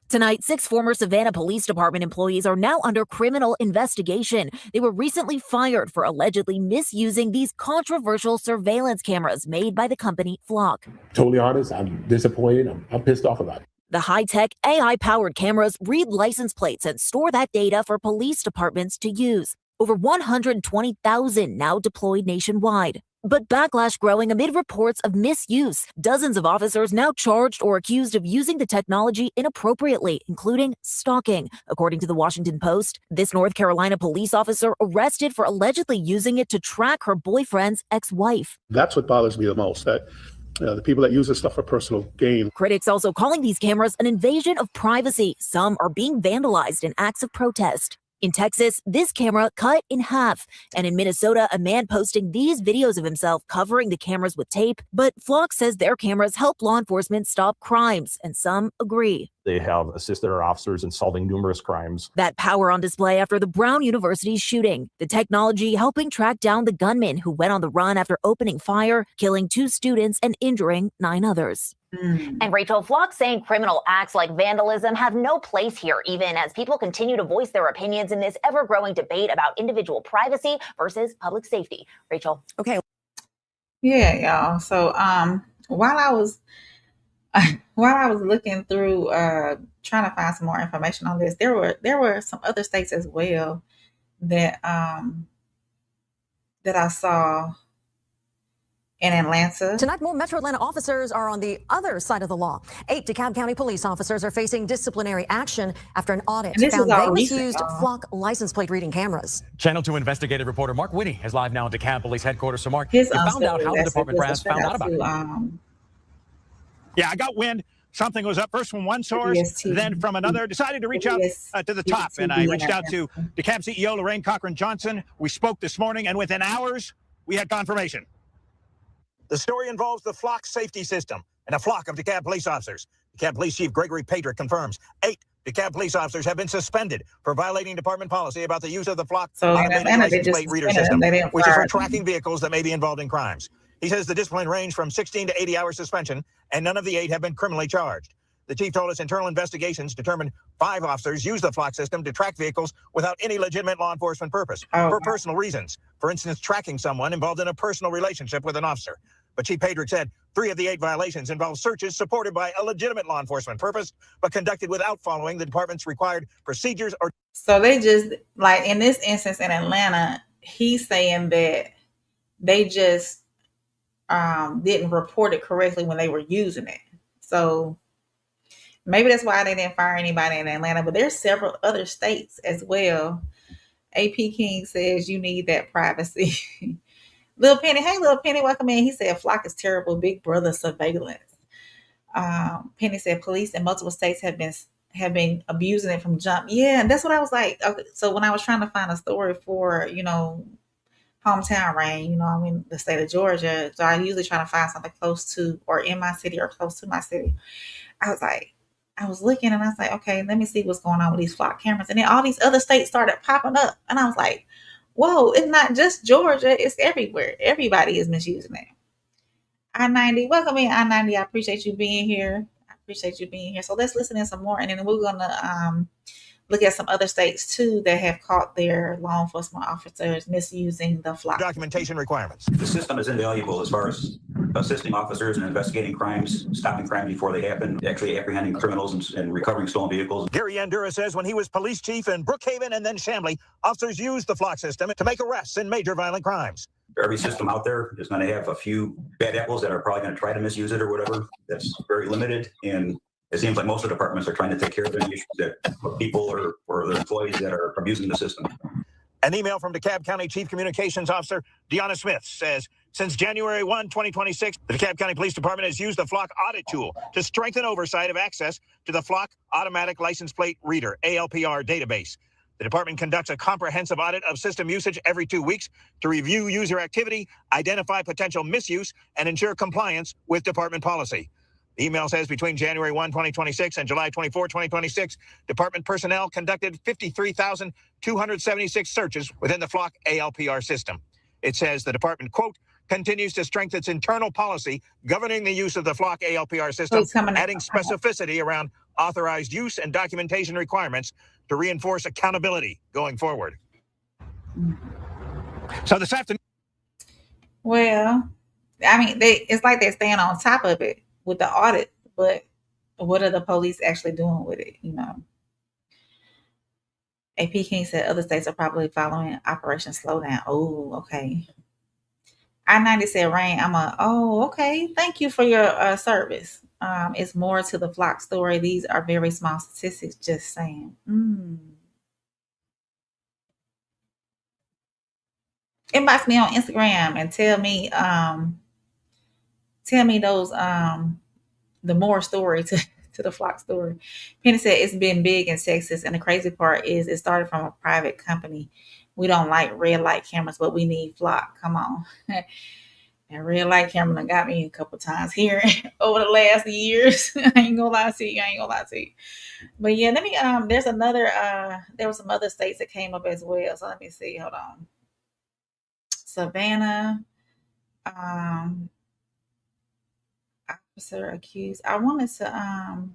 Tonight, 6 former Savannah Police Department employees are now under criminal investigation. They were recently fired for allegedly misusing these controversial surveillance cameras made by the company Flock.
Totally honest, I'm disappointed. I'm pissed off about it.
The high-tech AI-powered cameras read license plates and store that data for police departments to use. Over 120,000 now deployed nationwide. But backlash growing amid reports of misuse. Dozens of officers now charged or accused of using the technology inappropriately, including stalking. According to the Washington Post, this North Carolina police officer arrested for allegedly using it to track her boyfriend's ex-wife.
That's what bothers me the most, that the people that use this stuff for personal gain.
Critics also calling these cameras an invasion of privacy. Some are being vandalized in acts of protest. In Texas, this camera cut in half. And in Minnesota, a man posting these videos of himself covering the cameras with tape. But Flock says their cameras help law enforcement stop crimes, and some agree.
They have assisted our officers in solving numerous crimes.
That power on display after the Brown University shooting. The technology helping track down the gunman who went on the run after opening fire, killing 2 students and injuring 9 others.
And Rachel, Flock saying criminal acts like vandalism have no place here, even as people continue to voice their opinions in this ever-growing debate about individual privacy versus public safety. Rachel.
Okay.
Yeah, y'all. So while I was looking through trying to find some more information on this, there were some other states as well that that I saw in Atlanta.
Tonight, more Metro Atlanta officers are on the other side of the law. 8 DeKalb County police officers are facing disciplinary action after an audit found they misused Flock license plate reading cameras.
Channel 2 investigative reporter Mark Whitty is live now at DeKalb Police Headquarters. So Mark, you found out how the department brass found out about it.
Yeah, I got wind. Something was up first from one source, then from another. Decided to reach out to the top, and I reached out to DeKalb CEO Lorraine Cochran-Johnson. We spoke this morning, and within hours, we had confirmation. The story involves the Flock safety system and a flock of DeKalb police officers. DeKalb Police Chief Gregory Patrick confirms 8 DeKalb police officers have been suspended for violating department policy about the use of the Flock
So in
automated
Atlanta, they
license
just
plate reader
suspended
system,
them. They didn't
which is
fire
for
them.
tracking vehicles that may be involved in crimes. He says the discipline ranged from 16 to 80 hours suspension, and none of the 8 have been criminally charged. The chief told us internal investigations determined 5 officers used the Flock system to track vehicles without any legitimate law enforcement purpose, for personal reasons. For instance, tracking someone involved in a personal relationship with an officer. But Chief Padrick said 3 of the 8 violations involved searches supported by a legitimate law enforcement purpose, but conducted without following the department's required procedures or...
So they just, like in this instance in Atlanta, he's saying that they just didn't report it correctly when they were using it. So maybe that's why they didn't fire anybody in Atlanta, but there's several other states as well. AP King says you need that privacy. Lil Penny, hey Lil Penny, welcome in. He said Flock is terrible, big brother surveillance. Penny said police in multiple states have been abusing it from jump. Yeah, and that's what I was like. Okay, so when I was trying to find a story for, hometown rain, I'm in the state of Georgia, so I usually try to find something close to or in my city or close to my city. I was looking and I was like, okay, let me see what's going on with these Flock cameras. And then all these other states started popping up. And I was like, whoa, it's not just Georgia, it's everywhere. Everybody is misusing it. I-90, welcome in I-90. I appreciate you being here. So let's listen in some more. And then we're going to look at some other states too that have caught their law enforcement officers misusing the Flock
documentation requirements.
The system is invaluable as far as assisting officers in investigating crimes, stopping crime before they happen, actually apprehending criminals and recovering stolen vehicles.
Gary Andura says when he was police chief in Brookhaven and then Chamblee, officers used the Flock system to make arrests in major violent crimes.
Every system out there is going to have a few bad apples that are probably going to try to misuse it or whatever. That's very limited. And it seems like most of the departments are trying to take care of any issues that people or the employees that are abusing the system.
An email from DeKalb County Chief Communications Officer DeJonai Smith says, since January 1, 2026, the DeKalb County Police Department has used the Flock audit tool to strengthen oversight of access to the Flock Automatic License Plate Reader, ALPR database. The department conducts a comprehensive audit of system usage every 2 weeks to review user activity, identify potential misuse, and ensure compliance with department policy. The email says between January 1, 2026 and July 24, 2026, department personnel conducted 53,276 searches within the Flock ALPR system. It says the department, quote, continues to strengthen its internal policy governing the use of the Flock ALPR system, adding specificity around authorized use and documentation requirements to reinforce accountability going forward. So this afternoon...
Well, I mean, it's like they're staying on top of it with the audit, but what are the police actually doing with it? AP King said other states are probably following Operation Slowdown. Oh, okay. I-90 said, Rain, okay. Thank you for your service. It's more to the Flock story. These are very small statistics, just saying. Inbox me on Instagram and tell me those the more story to the Flock story. Penny said it's been big and sexist, and the crazy part is it started from a private company. We don't like red light cameras, but we need Flock. Come on. And red light camera done got me a couple times here over the last years. I ain't gonna lie to you. But yeah, let me there's another there were some other states that came up as well. So let me see. Hold on. Savannah, officer accused. I wanted to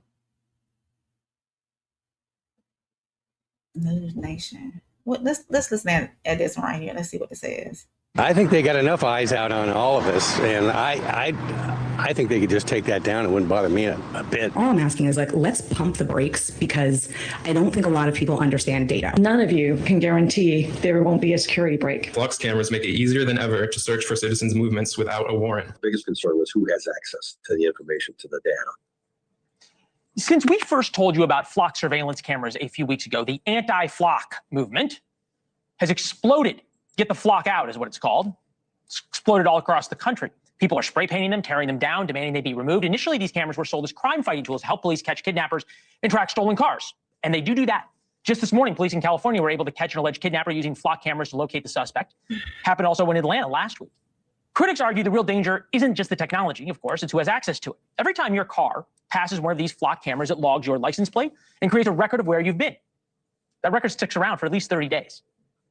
News Nation. Let's listen at this one right here. Let's see what it says.
I think they got enough eyes out on all of us, and I think they could just take that down. It wouldn't bother me a bit.
All I'm asking is let's pump the brakes, because I don't think a lot of people understand data.
None of you can guarantee there won't be a security break.
Flock's cameras make it easier than ever to search for citizens' movements without a warrant.
The biggest concern was who has access to the information, to the data.
Since we first told you about Flock surveillance cameras a few weeks ago, the anti-Flock movement has exploded. Get the Flock out is what it's called. It's exploded all across the country. People are spray painting them, tearing them down, demanding they be removed. Initially, these cameras were sold as crime-fighting tools to help police catch kidnappers and track stolen cars. And they do that. Just this morning, police in California were able to catch an alleged kidnapper using Flock cameras to locate the suspect. Happened also in Atlanta last week. Critics argue the real danger isn't just the technology, of course, it's who has access to it. Every time your car passes one of these flock cameras, it logs your license plate and creates a record of where you've been. That record sticks around for at least 30 days.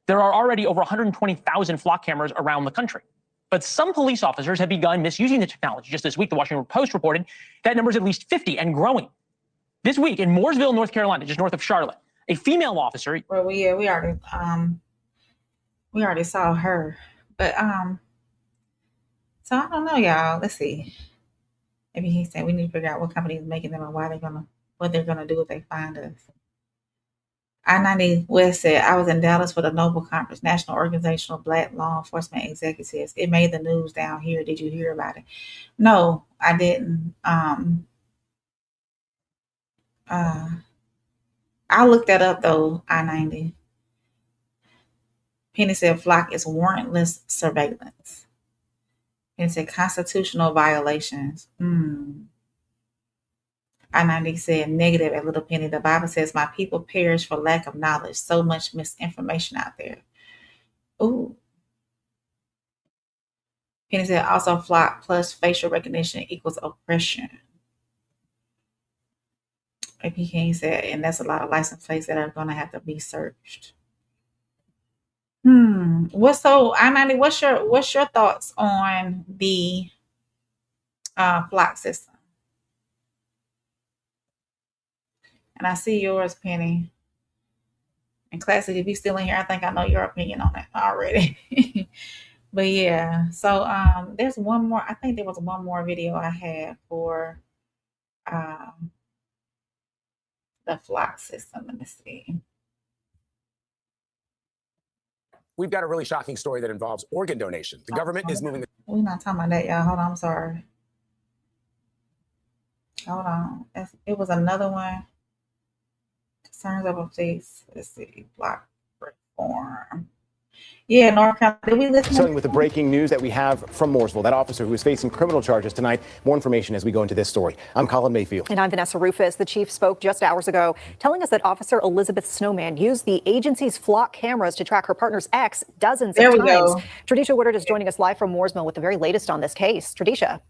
There are already over 120,000 flock cameras around the country. But some police officers have begun misusing the technology. Just this week, the Washington Post reported that number is at least 50 and growing. This week in Mooresville, North Carolina, just north of Charlotte, a female officer.
Well, we already saw her, but so I don't know, y'all. Let's see. Maybe he said we need to figure out what company is making them and what they're gonna do if they find us. I-90 West said, I was in Dallas for the Noble Conference, National Organization of Black Law Enforcement Executives. It made the news down here. Did you hear about it? No, I didn't. I looked that up though, I-90. Penny said flock is warrantless surveillance. Penny said constitutional violations. I-90 said negative at Little Penny. The Bible says, my people perish for lack of knowledge. So much misinformation out there. Ooh. Penny said also flock plus facial recognition equals oppression. AP King said, and that's a lot of license plates that are going to have to be searched. I-90, what's your thoughts on the flock system? And I see yours, Penny. And Classic, if you're still in here, I think I know your opinion on it already. But yeah, so there's one more. I think there was one more video I had for the flock system. Let me see.
We've got a really shocking story that involves organ donation. The government is moving.
We're not talking about that, y'all. Hold on, I'm sorry. Hold on. It was another one. Concerns over police. Let's see. Block reform. Yeah, North Carolina. Did we listen?
Starting with the breaking news that we have from Mooresville, that officer who is facing criminal charges tonight. More information as we go into this story. I'm Colin Mayfield.
And I'm Vanessa Rufus. The chief spoke just hours ago, telling us that Officer Elizabeth Snowman used the agency's flock cameras to track her partner's ex dozens of times.
Go.
Tradisha Woodard is joining us live from Mooresville with the very latest on this case. Tradisha.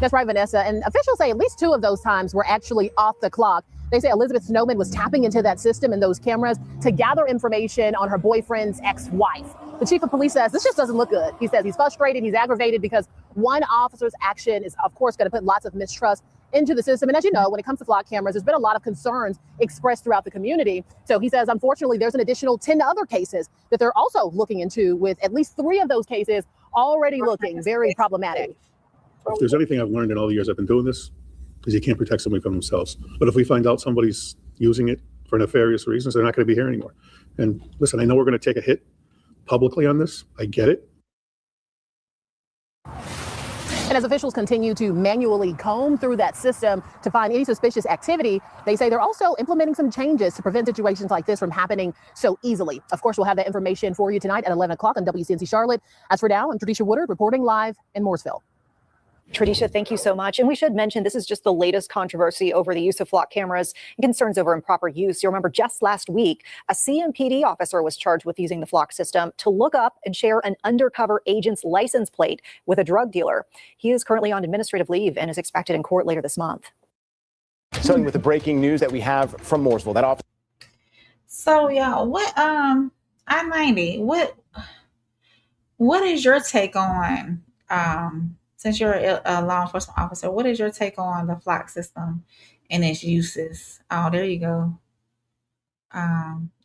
That's right, Vanessa. And officials say at least 2 of those times were actually off the clock. They say Elizabeth Snowman was tapping into that system and those cameras to gather information on her boyfriend's ex-wife. The chief of police says this just doesn't look good. He says he's frustrated, he's aggravated because one officer's action is, of course, going to put lots of mistrust into the system. And as you know, when it comes to flock cameras, there's been a lot of concerns expressed throughout the community. So he says, unfortunately, there's an additional 10 other cases that they're also looking into, with at least 3 of those cases already looking very problematic.
If there's anything I've learned in all the years I've been doing this, is you can't protect somebody from themselves. But if we find out somebody's using it for nefarious reasons, they're not going to be here anymore. And listen, I know we're going to take a hit publicly on this. I get it.
And as officials continue to manually comb through that system to find any suspicious activity, they say they're also implementing some changes to prevent situations like this from happening so easily. Of course, we'll have that information for you tonight at 11 o'clock on WCNC Charlotte. As for now, I'm Tradisha Woodard reporting live in Mooresville.
Tradisha, thank you so much. And we should mention this is just the latest controversy over the use of flock cameras and concerns over improper use. You'll remember just last week, a CMPD officer was charged with using the flock system to look up and share an undercover agent's license plate with a drug dealer. He is currently on administrative leave and is expected in court later this month.
Starting with the breaking news that we have from Mooresville, that officer.
So y'all, what I-90, what is your take on since you're a law enforcement officer, what is your take on the flock system and its uses? Oh, there you go.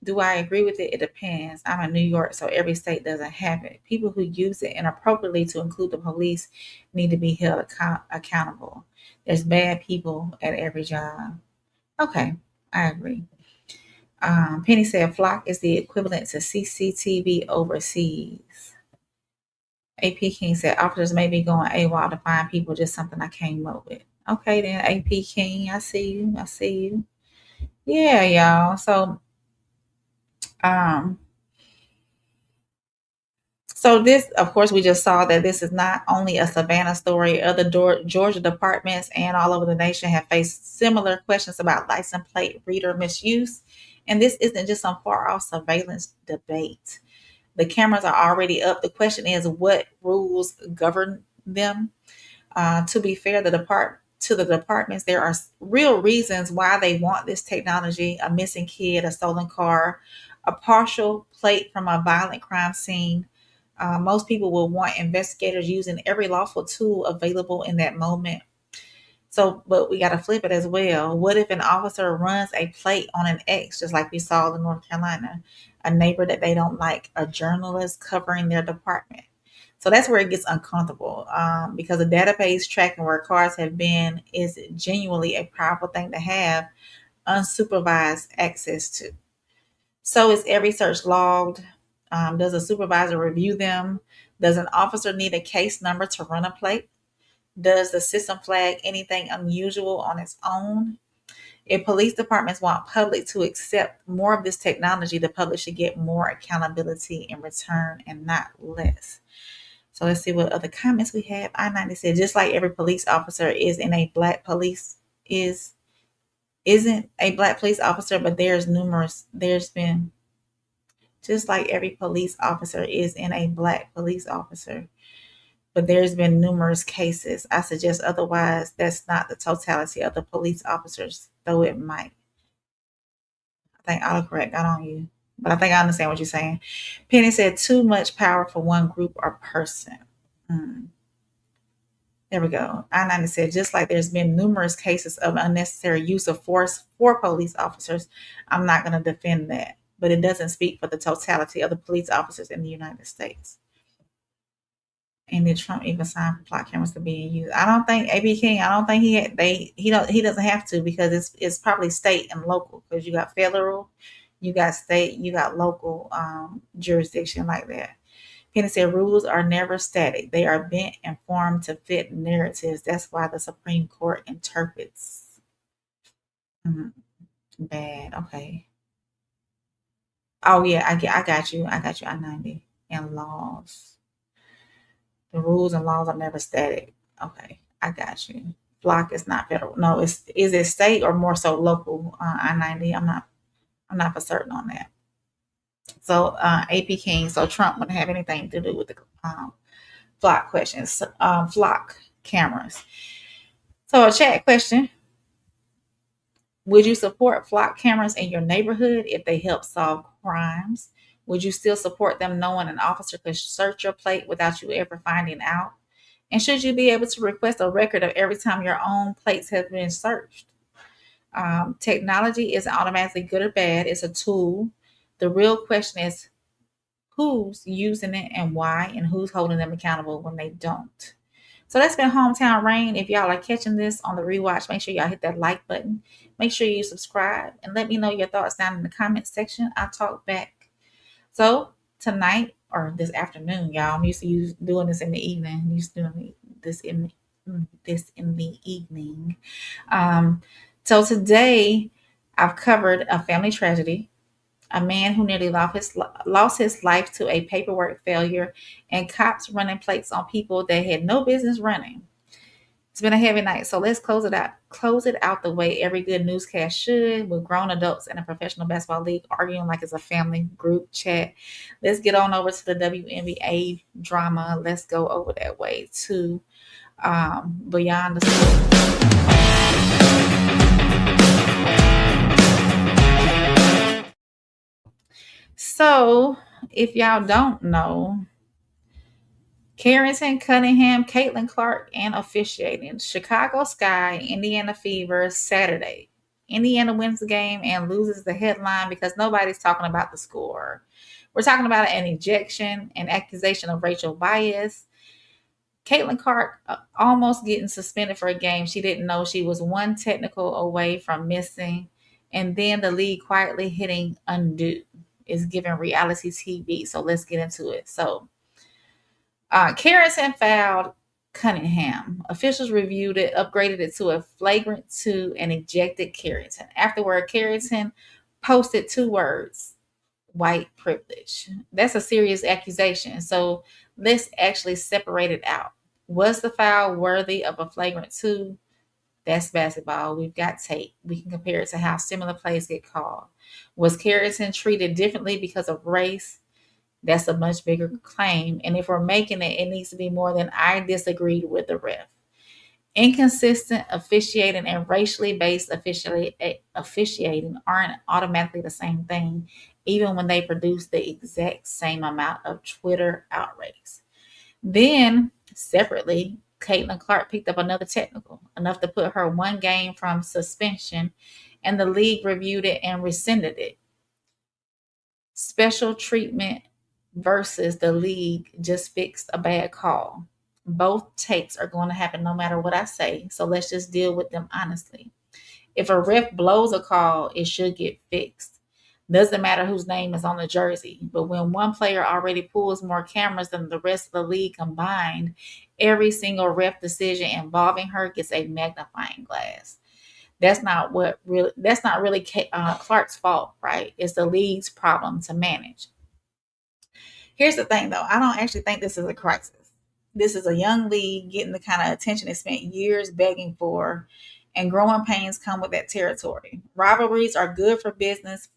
Do I agree with it? It depends. I'm in New York, so every state doesn't have it. People who use it inappropriately, to include the police, need to be held accountable. There's bad people at every job. Okay, I agree. Penny said flock is the equivalent to CCTV overseas. AP King said officers may be going AWOL to find people, just something I came up with. Okay then, AP King, I see you. Yeah, y'all. So this, of course, we just saw that this is not only a Savannah story. Other Georgia departments and all over the nation have faced similar questions about license plate reader misuse. And this isn't just some far off surveillance debate. The cameras are already up. The question is, what rules govern them? To be fair, the departments, there are real reasons why they want this technology: a missing kid, a stolen car, a partial plate from a violent crime scene. Most people will want investigators using every lawful tool available in that moment. So, but we got to flip it as well. What if an officer runs a plate on an ex, just like we saw in North Carolina, a neighbor that they don't like, a journalist covering their department? So that's where it gets uncomfortable, because the database tracking where cars have been is genuinely a powerful thing to have unsupervised access to. So is every search logged? Does a supervisor review them? Does an officer need a case number to run a plate? Does the system flag anything unusual on its own? If police departments want public to accept more of this technology, the public should get more accountability in return and not less. So let's see what other comments we have. I-90 said, just like every police officer isn't a black police officer, but there's been just like every police officer isn't a black police officer, but there's been numerous cases. I suggest otherwise. That's not the totality of the police officers, though it might. I think autocorrect got on you, but I think I understand what you're saying. Penny said, too much power for one group or person. There we go. I-90 said, just like there's been numerous cases of unnecessary use of force for police officers, I'm not going to defend that, but it doesn't speak for the totality of the police officers in the United States. And did Trump even sign for plot cameras to be used? I don't think AB King. I don't think he doesn't have to, because it's probably state and local, because you got federal, you got state, you got local jurisdiction like that. Penny said, rules are never static. They are bent and formed to fit narratives. That's why the Supreme Court interprets. Bad. Okay. Oh yeah, I got you. I-90 and laws. The rules and laws are never static. Okay, I got you. Block is not federal. No, is it state or more so local? I-90. I'm not for certain on that. So AP King. So Trump wouldn't have anything to do with the flock questions. Flock cameras. So a chat question: would you support flock cameras in your neighborhood if they help solve crimes? Would you still support them knowing an officer could search your plate without you ever finding out? And should you be able to request a record of every time your own plates have been searched? Technology isn't automatically good or bad. It's a tool. The real question is who's using it and why, and who's holding them accountable when they don't. So that's been Hometown Rain. If y'all are catching this on the rewatch, make sure y'all hit that like button. Make sure you subscribe and let me know your thoughts down in the comment section. I'll talk back. So tonight, or this afternoon, y'all, I'm used to doing this in the evening. I'm used to doing this in the evening. So today, I've covered a family tragedy, a man who nearly lost his life to a paperwork failure, and cops running plates on people that had no business running. It's been a heavy night, so let's close it out the way every good newscast should, with grown adults in a professional basketball league arguing like it's a family group chat. Let's get on over to the WNBA drama. Let's go over that way to Beyond the Sport. So, if y'all don't know, Carrington, Cunningham, Caitlin Clark, and officiating. Chicago Sky, Indiana Fever, Saturday. Indiana wins the game and loses the headline because nobody's talking about the score. We're talking about an ejection, an accusation of racial bias. Caitlin Clark almost getting suspended for a game she didn't know she was one technical away from missing. And then the league quietly hitting undo is giving reality TV. So let's get into it. So Carrington fouled Cunningham. Officials reviewed it, upgraded it to a flagrant 2, and ejected Carrington. Afterward, Carrington posted 2 words: white privilege. That's a serious accusation. So let's actually separate it out. Was the foul worthy of a flagrant 2? That's basketball. We've got tape. We can compare it to how similar plays get called. Was Carrington treated differently because of race? That's a much bigger claim. And if we're making it, it needs to be more than I disagreed with the ref. Inconsistent officiating and racially based officiating aren't automatically the same thing, even when they produce the exact same amount of Twitter outrage. Then, separately, Caitlin Clark picked up another technical, enough to put her 1 game from suspension, and the league reviewed it and rescinded it. Special treatment versus the league just fixed a bad call. Both takes are going to happen no matter what I say, so let's just deal with them honestly. If a ref blows a call, it should get fixed. Doesn't matter whose name is on the jersey, but when one player already pulls more cameras than the rest of the league combined, every single ref decision involving her gets a magnifying glass. That's not really Clark's fault, right? It's the league's problem to manage. Here's the thing, though. I don't actually think this is a crisis. This is a young league getting the kind of attention it spent years begging for, and growing pains come with that territory. Rivalries are good for business.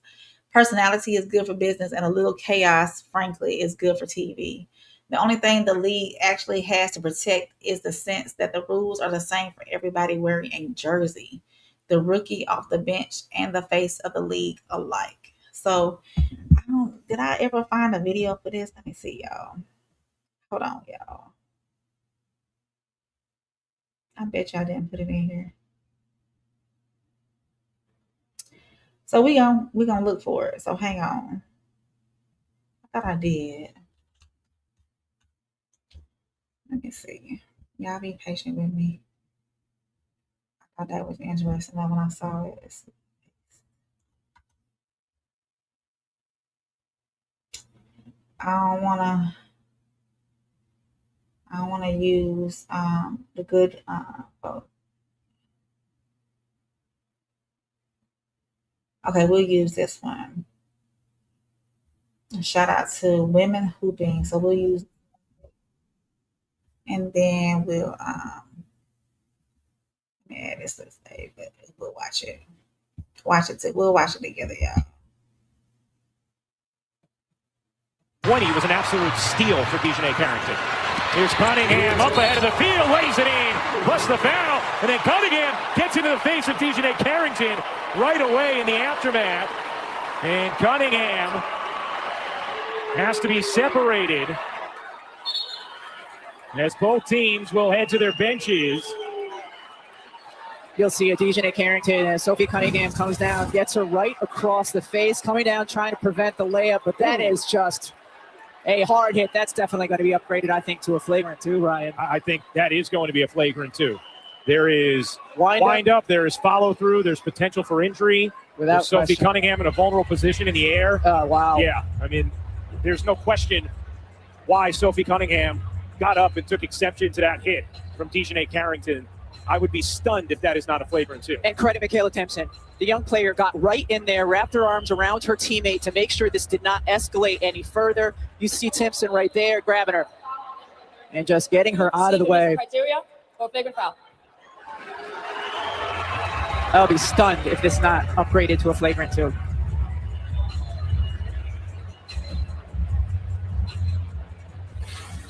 Personality is good for business, and a little chaos, frankly, is good for TV. The only thing the league actually has to protect is the sense that the rules are the same for everybody wearing a jersey, the rookie off the bench and the face of the league alike. So, did I ever find a video for this? Let me see, y'all. Hold on, y'all. I bet y'all didn't put it in here. So we gonna look for it. So hang on. I thought I did. Let me see. Y'all be patient with me. I thought that was interesting when I saw it. I don't wanna use the good okay, we'll use this one. Shout out to Women Hooping. So we'll use, and then we'll add this to say, but we'll watch it. We'll watch it together, y'all.
20 was an absolute steal for DiJonai Carrington. Here's Cunningham up ahead of the field, lays it in, plus the foul, and then Cunningham gets into the face of DiJonai Carrington right away in the aftermath. And Cunningham has to be separated as both teams will head to their benches.
You'll see a DiJonai Carrington as Sophie Cunningham comes down, gets her right across the face, coming down trying to prevent the layup, but that is just a hard hit. That's definitely going to be upgraded, I think, to a flagrant 2, Ryan.
I think that is going to be a flagrant 2. There is wind up, there is follow through, there's potential for injury.
Without
Sophie
question.
Cunningham in a vulnerable position in the air.
Oh, wow.
Yeah, I mean, there's no question why Sophie Cunningham got up and took exception to that hit from DiJonai Carrington. I would be stunned if that is not a flagrant 2.
And credit Michaela Timpson. The young player got right in there, wrapped her arms around her teammate to make sure this did not escalate any further. You see Timpson right there grabbing her and just getting her out of the way.
Criteria or flagrant foul?
I'll be stunned if this is not upgraded to a flagrant 2.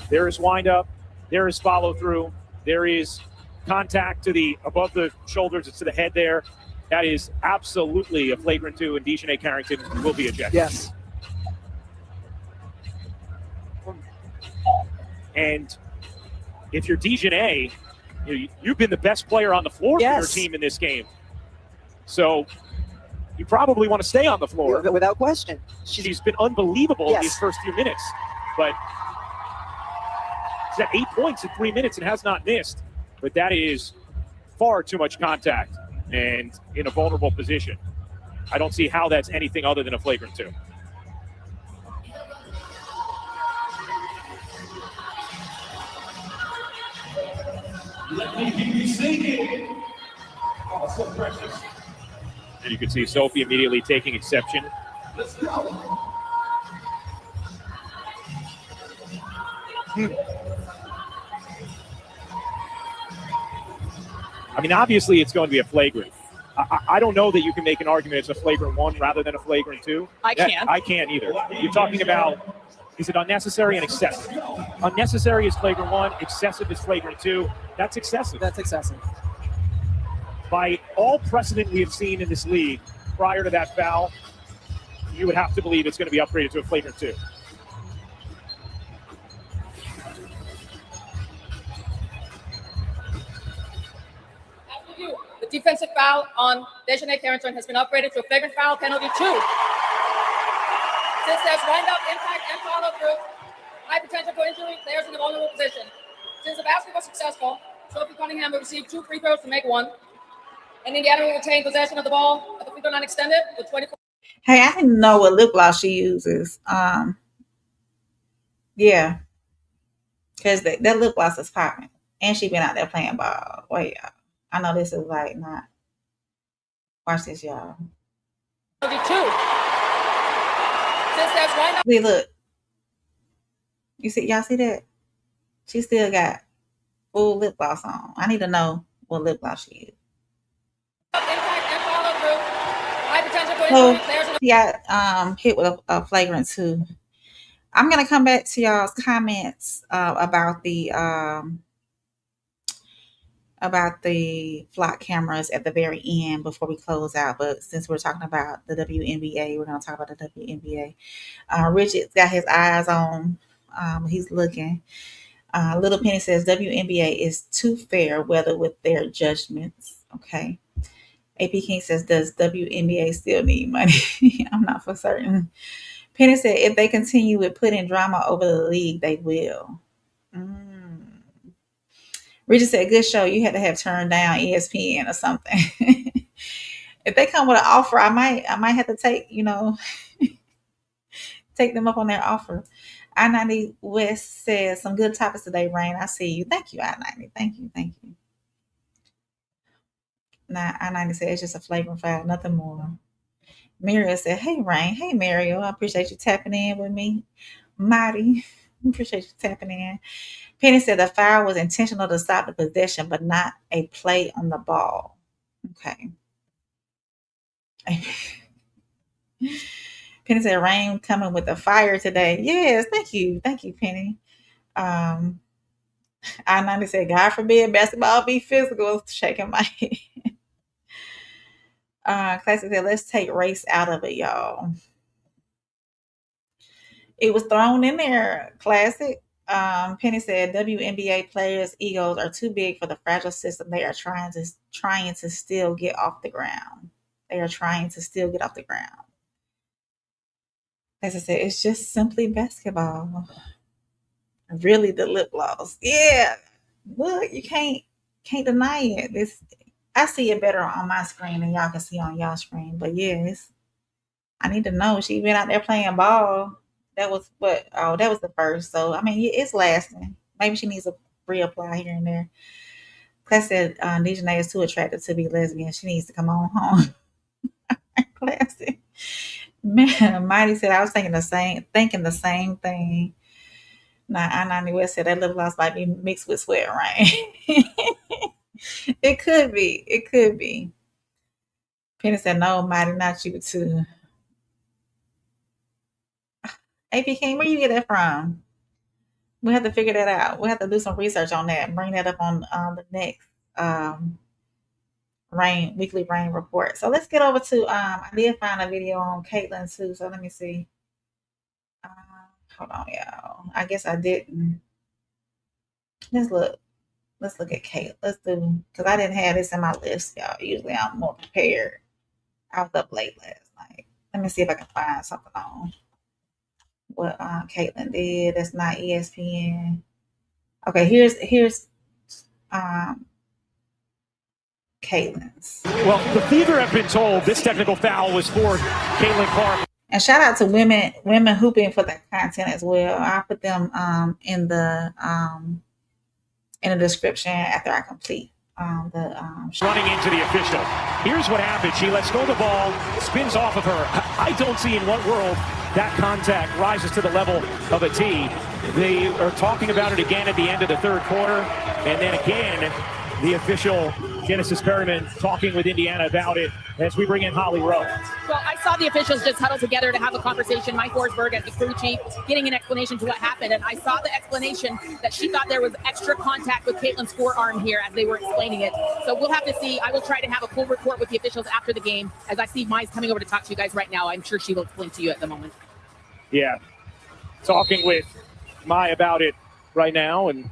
There is wind up, there is follow through, there is contact to the above the shoulders, it's to the head there. That is absolutely a flagrant 2, and DiJonai Carrington will be ejected.
Yes.
And if you're DiJonai, you've been the best player on the floor for your team in this game. So you probably want to stay on the floor.
Without question.
She's been unbelievable in these first few minutes. But she's at 8 points in 3 minutes and has not missed. But that is far too much contact and in a vulnerable position. I don't see how that's anything other than a flagrant 2.
Let me keep you singing. Oh, so precious.
And you can see Sophie immediately taking exception.
Let's go.
I mean, obviously it's going to be a flagrant. I don't know that you can make an argument it's a flagrant 1 rather than a flagrant 2.
I can't.
I can't either. You're talking about
Is it unnecessary and excessive? Unnecessary is flagrant 1, excessive is flagrant 2. That's excessive.
That's excessive.
By all precedent we have seen in this league prior to that foul, you would have to believe it's going to be upgraded to a flagrant 2.
The defensive foul on DiJonai Carrington has been upgraded to a flagrant foul penalty 2. Since there's wind-up, impact, and follow-through, high potential for injury, players in a vulnerable position. Since the basket was successful, Sophie Cunningham will receive 2 free throws to make 1. And Indiana will retain possession of the ball at the free throw line extended with 24.
Hey, I didn't know what lip gloss she uses. Yeah. Because that lip gloss is popping. And she been out there playing ball. Wait, y'all. I know this is like not. Watch this, y'all. See, look. You see, y'all see that? She still got full lip gloss on. I need to know what lip gloss she uses. So she got hit with a flagrant 2. I'm gonna come back to y'all's comments about the flock cameras at the very end before we close out. But since we're talking about the WNBA, we're gonna talk about the WNBA. Richard's got his eyes on. He's looking. Little Penny says WNBA is too fair weather with their judgments. Okay. AP King says, does WNBA still need money? I'm not for certain. Penny said, if they continue with putting drama over the league, they will. Richard said, good show. You had to have turned down ESPN or something. If they come with an offer, I might have to take them up on their offer. I-90 West says, some good topics today, Rain. I see you. Thank you, I-90. Thank you. Now, I-90 said, it's just a flagrant foul, nothing more. Mario said, hey, Rain. Hey, Mario. I appreciate you tapping in with me. Mighty. Appreciate you tapping in. Penny said the foul was intentional to stop the possession, but not a play on the ball. Okay. Penny said, Rain coming with the fire today. Yes, thank you. Thank you, Penny. I-90 said, God forbid basketball be physical. Shaking my head. Classic said, let's take race out of it, y'all. It was thrown in there, Classic. Penny said, WNBA players' egos are too big for the fragile system. They are trying to still get off the ground. As I said, it's just simply basketball. Really, the lip gloss. Yeah. Look, you can't deny it. I see it better on my screen than y'all can see on y'all screen. But yes, I need to know. She been out there playing ball. That was the first. So, I mean, it's lasting. Maybe she needs to reapply here and there. Class said DiJonai is too attractive to be lesbian. She needs to come on home. Classic. Man, Mighty said, I was thinking the same thing. Now, I-90 West said that lip gloss might be mixed with sweat, right? It could be. Penny said, no, Mighty, not you too. AP King, where you get that from? We have to figure that out. We have to do some research on that and bring that up on the next weekly rain report. So let's get over to, I did find a video on Caitlin too. So let me see. Hold on, y'all. I guess I didn't. Let's look at Caitlin. Because I didn't have this in my list, y'all. Usually I'm more prepared. I was up late last night. Let me see if I can find something on what Caitlin did. That's not ESPN. Okay, here's Caitlin's.
Well, the Fever have been told this technical foul was for Caitlin Clark.
And shout out to women hooping for that content as well. I'll put them in the description after I complete
running into the official. Here's what happened. She lets go of the ball, spins off of her. I don't see in what world that contact rises to the level of a T. They are talking about it again at the end of the third quarter. And then again, the official, Genesis Perryman, talking with Indiana about it. as we bring in Holly Rowe.
Well, I saw the officials just huddle together to have a conversation. Mike Forsberg as the crew chief getting an explanation to what happened. And I saw the explanation that she thought there was extra contact with Caitlin's forearm here as they were explaining it. So we'll have to see. I will try to have a full report with the officials after the game. As I see Mai's coming over to talk to you guys right now, I'm sure she will explain to you at the moment.
Yeah, talking with Mai about it right now, and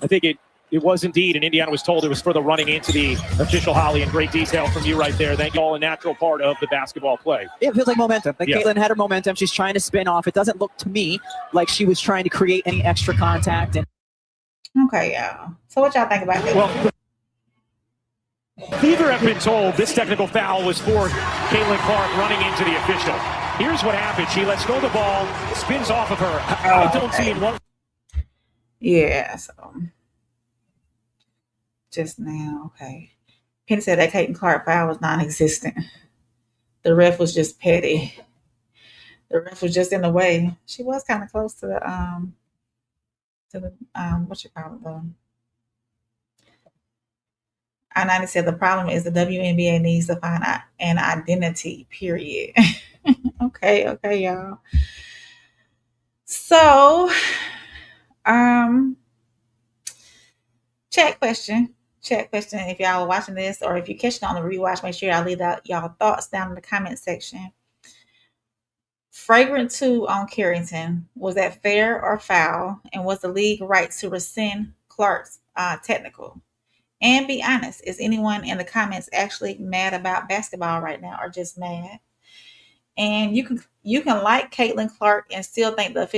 I think it was indeed, and Indiana was told it was for the running into the official, Holly, in great detail from you right there. Thank you all, a natural part of the basketball play.
It feels like momentum. Like
Yeah.
Caitlin had her momentum. She's trying to spin off. It doesn't look to me like she was trying to create any extra contact. And
Okay, y'all. So what y'all think about that?
Well, neither have been told this technical foul was for Caitlin Clark running into the official. Here's what happened. She lets go of the ball, spins off of her. I don't see in one.
Yeah, so just now, okay. Penny said that Caitlin Clark foul was non-existent. The ref was just petty. The ref was just in the way. She was kind of close to the what you call it though. I-90 said the problem is the WNBA needs to find an identity, period. Okay, y'all. So, chat question. If y'all are watching this or if you're catching on the rewatch, make sure y'all leave out y'all thoughts down in the comment section. Flagrant 2 on Carrington, was that fair or foul? And was the league right to rescind Clark's technical? And be honest, is anyone in the comments actually mad about basketball right now or just mad? And you can like Caitlin Clark and still think the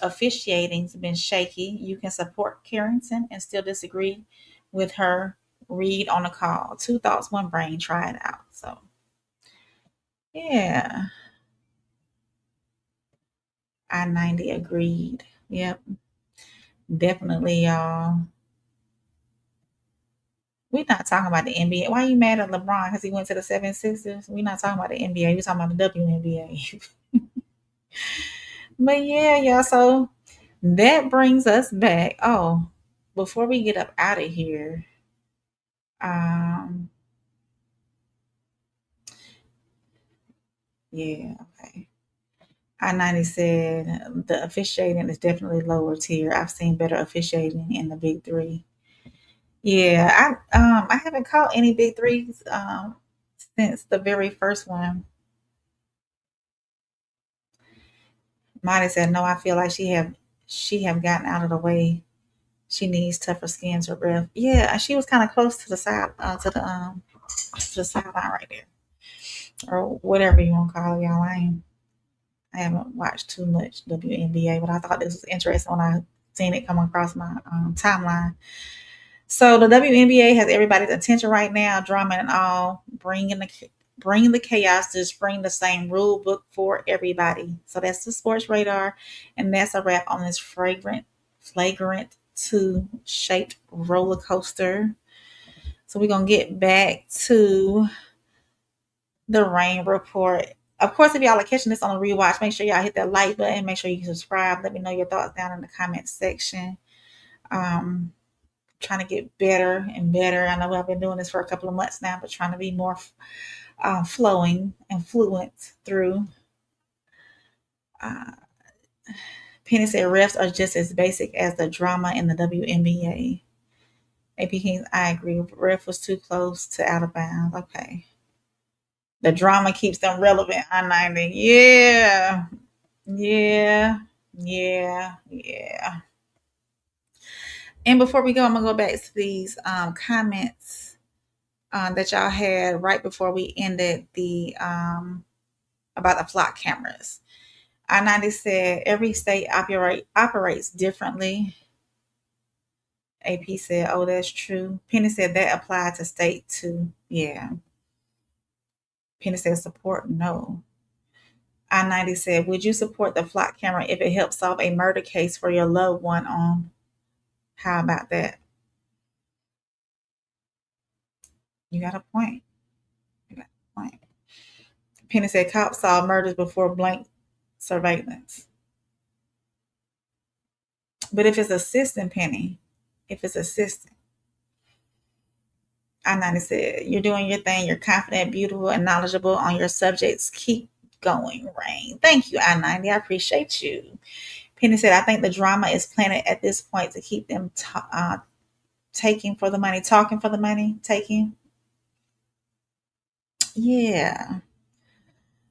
officiating's been shaky. You can support Carrington and still disagree with her read on the call. 2 thoughts, 1 brain. Try it out. So, yeah. I-90 agreed. Yep. Definitely, y'all. We're not talking about the NBA. Why are you mad at LeBron? Because he went to the 76ers? We're not talking about the NBA. We're talking about the WNBA. But yeah, y'all. So that brings us back. Oh, before we get up out of here, yeah, okay. I-90 said the officiating is definitely lower tier. I've seen better officiating in the big three. Yeah, I haven't caught any big threes since the very first one. Marty said, "No, I feel like she have gotten out of the way. She needs tougher skin to ref." Yeah, she was kind of close to the side to the sideline right there, or whatever you want to call it, y'all. I haven't watched too much WNBA, but I thought this was interesting when I seen it come across my timeline. So the WNBA has everybody's attention right now, drama and all, bringing the chaos, just bring the same rule book for everybody. So that's the Sports Radar, and that's a wrap on this flagrant 2 shaped roller coaster. So we're gonna get back to the rain report. Of course, if y'all are catching this on the rewatch, make sure y'all hit that like button. Make sure you subscribe. Let me know your thoughts down in the comment section. Trying to get better and better. I know I've been doing this for a couple of months now, but trying to be more flowing and fluent through. Penny said refs are just as basic as the drama in the WNBA. AP Kings, I agree. Ref was too close to out of bounds. Okay. The drama keeps them relevant. I-90. Yeah. And before we go, I'm gonna go back to these comments that y'all had right before we ended the about the flock cameras. I-90 said every state operates differently. AP said, "Oh, that's true." Penny said that applied to state too. Yeah. Penny said support no. I-90 said, "Would you support the flock camera if it helps solve a murder case for your loved one on? How about that?" You got a point. Penny said cops solve murders before blank surveillance. But if it's assistant, Penny, I-90 said, you're doing your thing. You're confident, beautiful, and knowledgeable on your subjects. Keep going, Rain. Thank you, I-90. I appreciate you. Penny said, I think the drama is planted at this point to keep them taking for the money, talking for the money, taking. Yeah.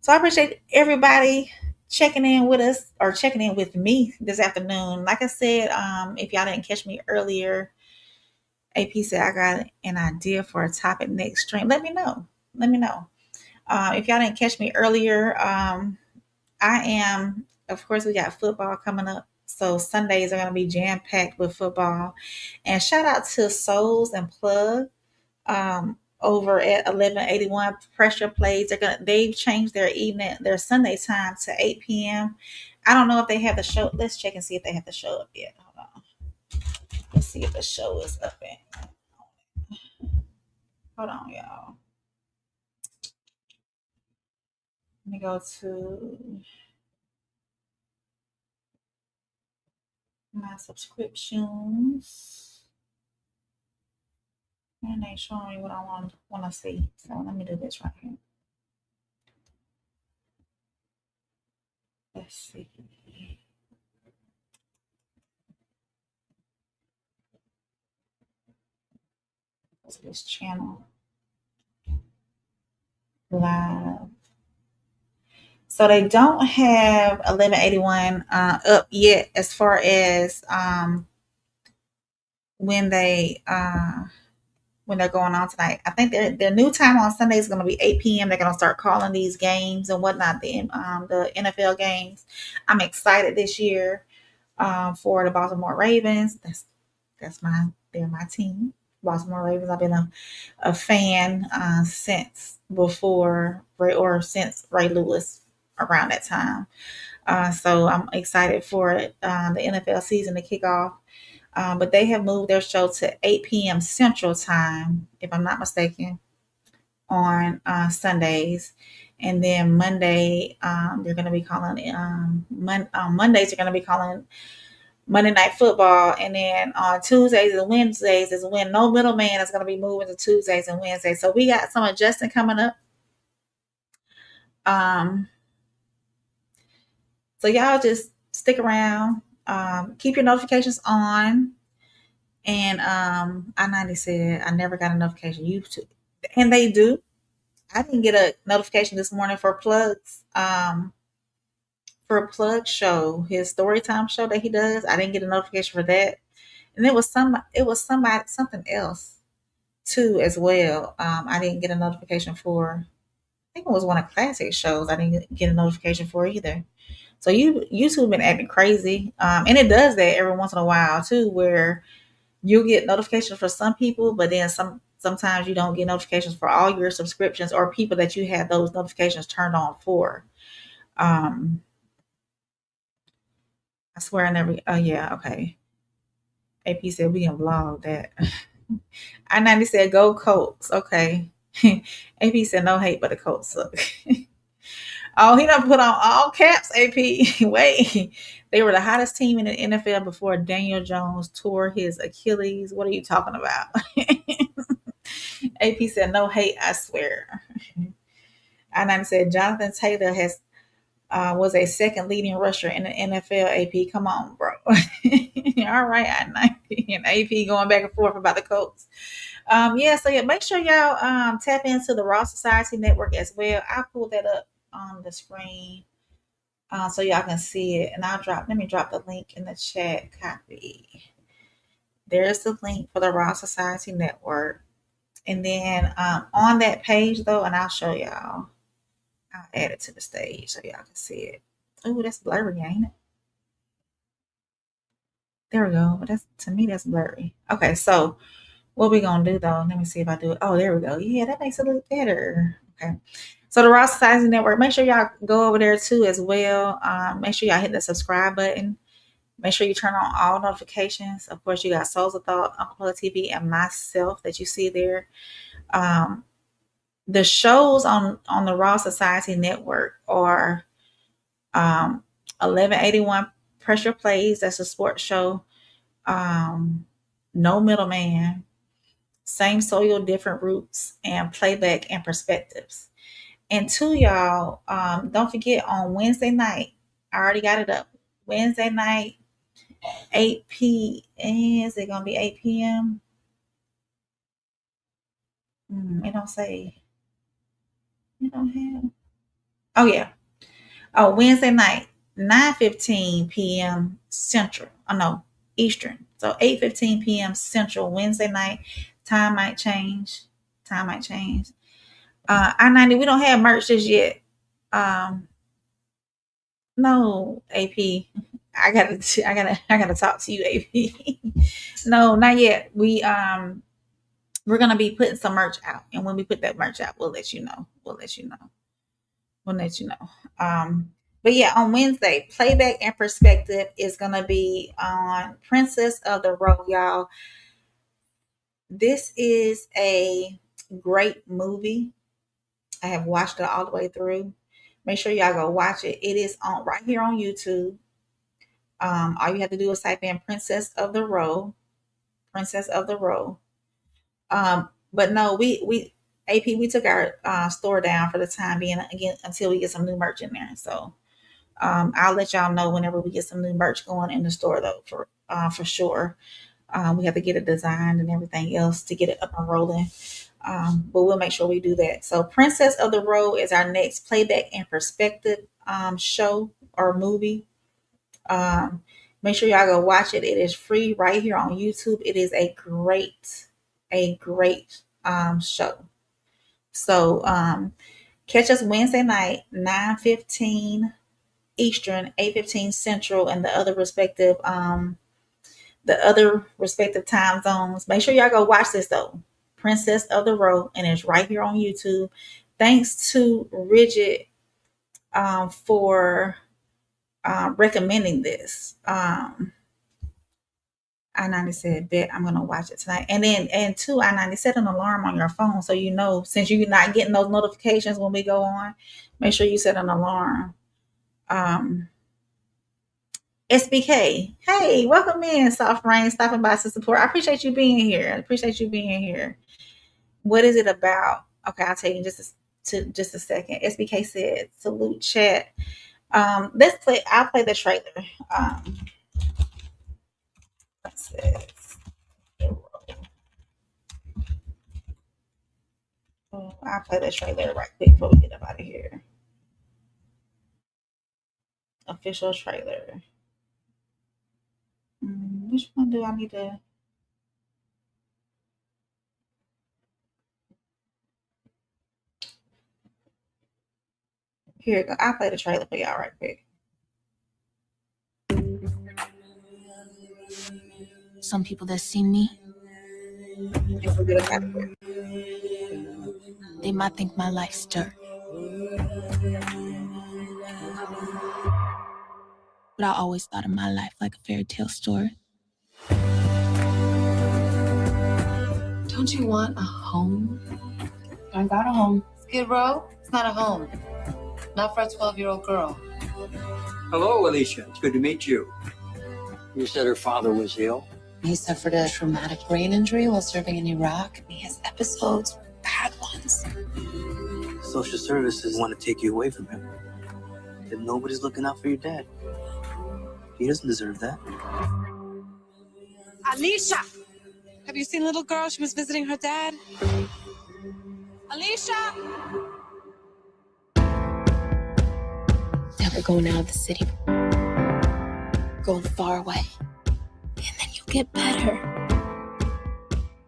So I appreciate everybody checking in with us or checking in with me this afternoon. Like I said, if y'all didn't catch me earlier, AP said I got an idea for a topic next stream. Let me know. Let me know. If y'all didn't catch me earlier, I am, of course, we got football coming up. So Sundays are going to be jam-packed with football. And shout out to Souls and Plug over at 1181 Pressure Plays. They've changed their Sunday time to 8 p.m. I don't know if they have the show. Let's check and see if they have the show up yet. Hold on. Let's see if the show is up yet. Hold on, y'all. Let me go to my subscriptions. And they showing me what I want to see. So let me do this right here. Let's see. What's this channel? Live. So they don't have 1181 up yet as far as when they're going on tonight. I think their new time on Sunday is going to be 8 p.m. They're going to start calling these games and whatnot, the NFL games. I'm excited this year for the Baltimore Ravens. They're my team. Baltimore Ravens. I've been a fan since Ray Lewis around that time. So I'm excited for the NFL season to kick off. But they have moved their show to 8 p.m. Central Time, if I'm not mistaken, on Sundays. And then Monday, they're going to be calling Mondays. They're going to be calling Monday Night Football, and then on Tuesdays and Wednesdays is when No Middleman is going to be moving to Tuesdays and Wednesdays. So we got some adjusting coming up. So y'all just stick around, keep your notifications on. And I-90 said I never got a notification. YouTube, and they do. I didn't get a notification this morning for Plug's Plug show, his storytime show that he does. I didn't get a notification for that. And it was something else too as well. I didn't get a notification for. I think it was one of Classic shows. I didn't get a notification for either. So YouTube been acting crazy, and it does that every once in a while too, where you get notifications for some people, but then sometimes you don't get notifications for all your subscriptions or people that you have those notifications turned on for. I swear I never. Oh yeah, okay. AP said we can vlog that. I-90 said go Colts. Okay. AP said no hate, but the Colts suck. Oh, he done put on all caps, AP. Wait. They were the hottest team in the NFL before Daniel Jones tore his Achilles. What are you talking about? AP said no hate, I swear. I-90 said Jonathan Taylor was a second leading rusher in the NFL. AP, come on, bro. All right, I-90 and AP going back and forth about the Colts. Make sure y'all tap into the Raw Society Network as well. I'll pull that up on the screen so y'all can see it. And let me drop the link in the chat. Copy. There's the link for the Raw Society Network. And then on that page though, and I'll show y'all. I'll add it to the stage so y'all can see it. Oh, that's blurry, ain't it? There we go. But to me, that's blurry. Okay, so what we gonna do though? Let me see if I do it. Oh, there we go. Yeah, that makes it look better. Okay. So the Raw Society Network, make sure y'all go over there too as well. Make sure y'all hit the subscribe button. Make sure you turn on all notifications. Of course, you got Souls of Thought, Uncle Plug TV, and myself that you see there. The shows on the Raw Society Network are 1181 Pressure Plays. That's a sports show. No Middleman. Same soil, different roots, and playback and perspectives. And two, y'all, don't forget on Wednesday night, I already got it up. Wednesday night, 8 p.m. Is it going to be 8 p.m.? It don't say. You don't have. Oh, yeah. Oh, Wednesday night, 9:15 p.m. Central. Oh, no, Eastern. So 8:15 p.m. Central, Wednesday night. Time might change. I-90, we don't have merch just yet. No, AP. I gotta talk to you, AP. No, not yet. We're gonna be putting some merch out, and when we put that merch out, we'll let you know. But yeah, on Wednesday, playback and perspective is gonna be on Princess of the Road, y'all. This is a great movie. I have watched it all the way through. Make sure y'all go watch it. It is on right here on YouTube. All you have to do is type in Princess of the Road. But no, we AP, we took our store down for the time being, again, until we get some new merch in there. So I'll let y'all know whenever we get some new merch going in the store, though, for sure. We have to get it designed and everything else to get it up and rolling. But we'll make sure we do that. So Princess of the Road is our next playback and perspective show or movie. Make sure y'all go watch it. It is free right here on YouTube. It is a great show. So catch us Wednesday night, 9:15 Eastern, 8:15 Central, and the other respective time zones. Make sure y'all go watch this though. Princess of the Road, and it's right here on YouTube. Thanks to Rigid for recommending this. I-90 said, bet I'm gonna watch it tonight. And two, I-90 set an alarm on your phone so you know, since you're not getting those notifications when we go on, make sure you set an alarm. SBK, hey, welcome in, Soft Rain, stopping by to support. I appreciate you being here. What is it about? Okay, I'll tell you in just a second. SBK said, salute chat. I'll play the trailer. I'll play the trailer right quick before we get up out of here. Official trailer. Which one do I need to? Here you go. I'll play the trailer for y'all right quick.
Some people that see me, they might think my life's dirt. But I always thought of my life like a fairy tale story.
Don't you want a home? I got a home. Skid Row? It's not a home. Not for a 12-year-old girl.
Hello, Alicia. It's good to meet you. You said her father was ill?
He suffered a traumatic brain injury while serving in Iraq. He has episodes, bad ones.
Social services want to take you away from him. If nobody's looking out for your dad, he doesn't deserve that.
Alicia! Have you seen little girl? She was visiting her dad. Alicia! Never going out of the city. Going far away. And then you'll get better.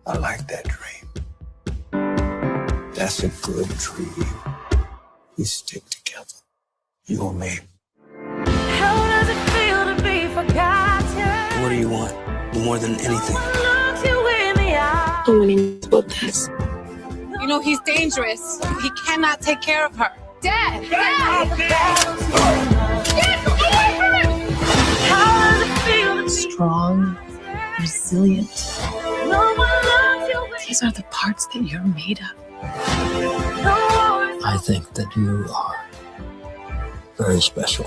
I like that dream. That's a good dream. We stick together. You and me.
How does it feel to be forgotten?
What do you want? More than anything.
Look you in the eye.
I'm winning about this. You know, he's dangerous. He cannot take care of her. Dad! Dad!
Get away from him! How does it feel to be
Strong, resilient.
no one loves you?
These are the parts that you're made of.
I think that you are very special.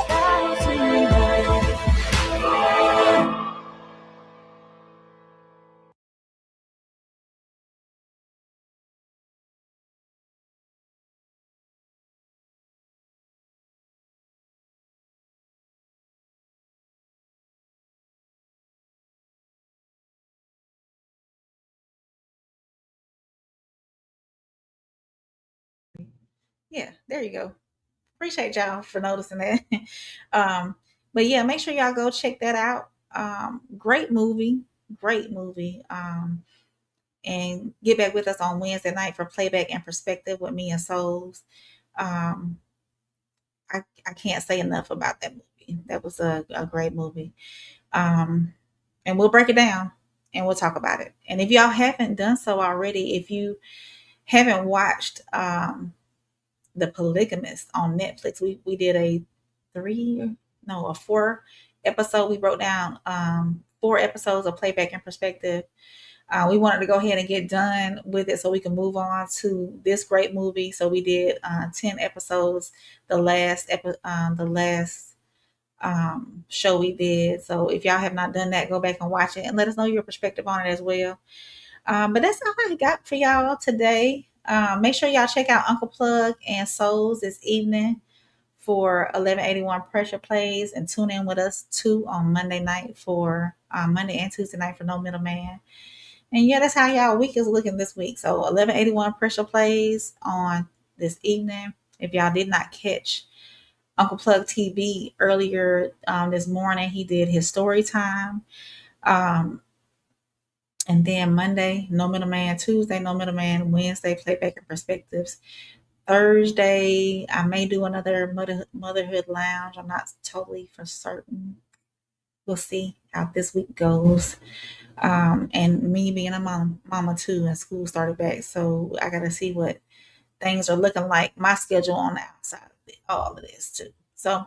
Yeah, there you go. Appreciate y'all for noticing that. But yeah, make sure y'all go check that out. Great movie. Great movie. And get back with us on Wednesday night for Playback and Perspective with me and Souls. I can't say enough about that movie. That was a great movie. And we'll break it down and we'll talk about it. And if y'all haven't done so already, if you haven't watched The Polygamist on Netflix, we did a 4 episode. We wrote down 4 episodes of Playback and Perspective. We wanted to go ahead and get done with it so we can move on to this great movie. So we did 10 episodes. The last show we did. So if y'all have not done that, go back and watch it and let us know your perspective on it as well. But that's all I got for y'all today. Make sure y'all check out Uncle Plug and Souls this evening for 1181 Pressure Plays, and tune in with us too on Monday night for Monday and Tuesday night for No Middleman. And yeah, that's how y'all week is looking this week. So 1181 Pressure Plays on this evening. If y'all did not catch Uncle Plug TV earlier this morning, he did his story time. And then Monday, No Middleman. Tuesday, No Middleman. Wednesday, Playback and Perspectives. Thursday, I may do another Motherhood Lounge. I'm not totally for certain. We'll see how this week goes. And me being a mama too, and school started back. So I got to see what things are looking like. My schedule on the outside of it, all of this too. So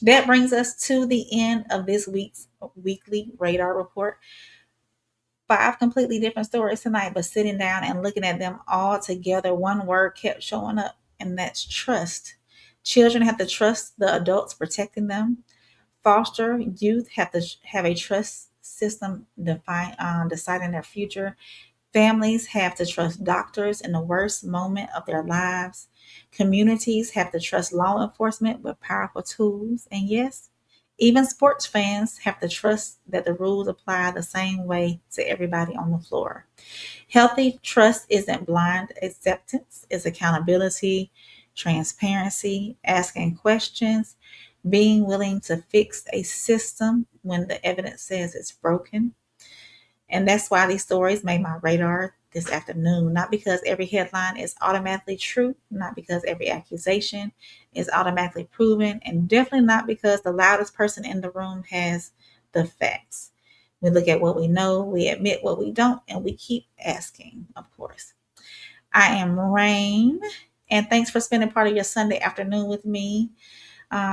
that brings us to the end of this week's weekly radar report. 5 completely different stories tonight, but sitting down and looking at them all together, one word kept showing up, and that's trust. Children have to trust the adults protecting them. Foster youth have to have a trust system deciding their future. Families have to trust doctors in the worst moment of their lives. Communities have to trust law enforcement with powerful tools. And yes, even sports fans have to trust that the rules apply the same way to everybody on the floor. Healthy trust isn't blind acceptance, it's accountability, transparency, asking questions, being willing to fix a system when the evidence says it's broken. And that's why these stories made my radar this afternoon. Not because every headline is automatically true, not because every accusation is automatically proven, and definitely not because the loudest person in the room has the facts. We look at what we know, we admit what we don't, and we keep asking, of course. I am Rain, and thanks for spending part of your Sunday afternoon with me.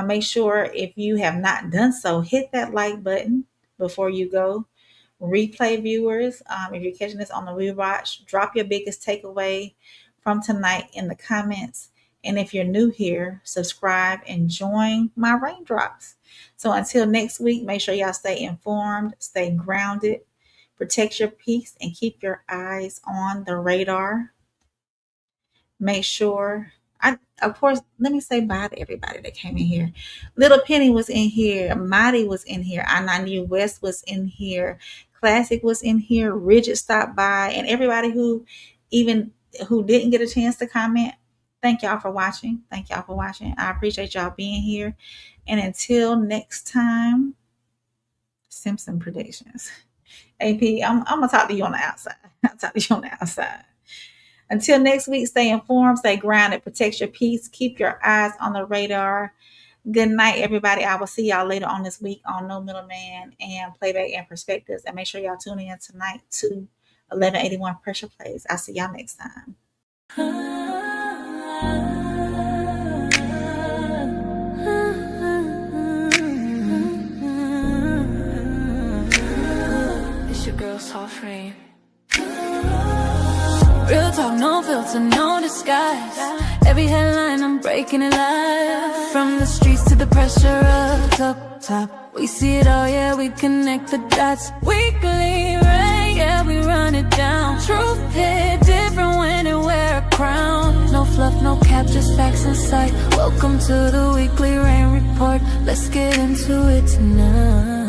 Make sure if you have not done so, hit that like button before you go. Replay viewers, if you're catching this on the rewatch, drop your biggest takeaway from tonight in the comments. And if you're new here, subscribe and join my raindrops. So until next week, make sure y'all stay informed, stay grounded, protect your peace, and keep your eyes on the radar. Make sure, of course, let me say bye to everybody that came in here. Little Penny was in here. Mighty was in here. I-90 West was in here. Classic was in here. Rigid stopped by. And everybody who didn't get a chance to comment, thank y'all for watching. Thank y'all for watching. I appreciate y'all being here. And until next time, Simpson predictions. AP, I'm going to talk to you on the outside. I'll talk to you on the outside. Until next week, stay informed, stay grounded, protect your peace, keep your eyes on the radar. Good night, everybody. I will see y'all later on this week on No Middleman and Playback and Perspectives. And make sure y'all tune in tonight to 1181 Pressure Plays. I'll see y'all next time.
It's your girl, Soft Rain. Real talk, no filter, no disguise. Every headline, I'm breaking it live. From the streets to the pressure of up top. We see it all, yeah, we connect the dots. Weekly rain, yeah, we run it down. Truth hit different when they wear a crown. No fluff, no cap, just facts in sight. Welcome to the weekly rain report. Let's get into it tonight.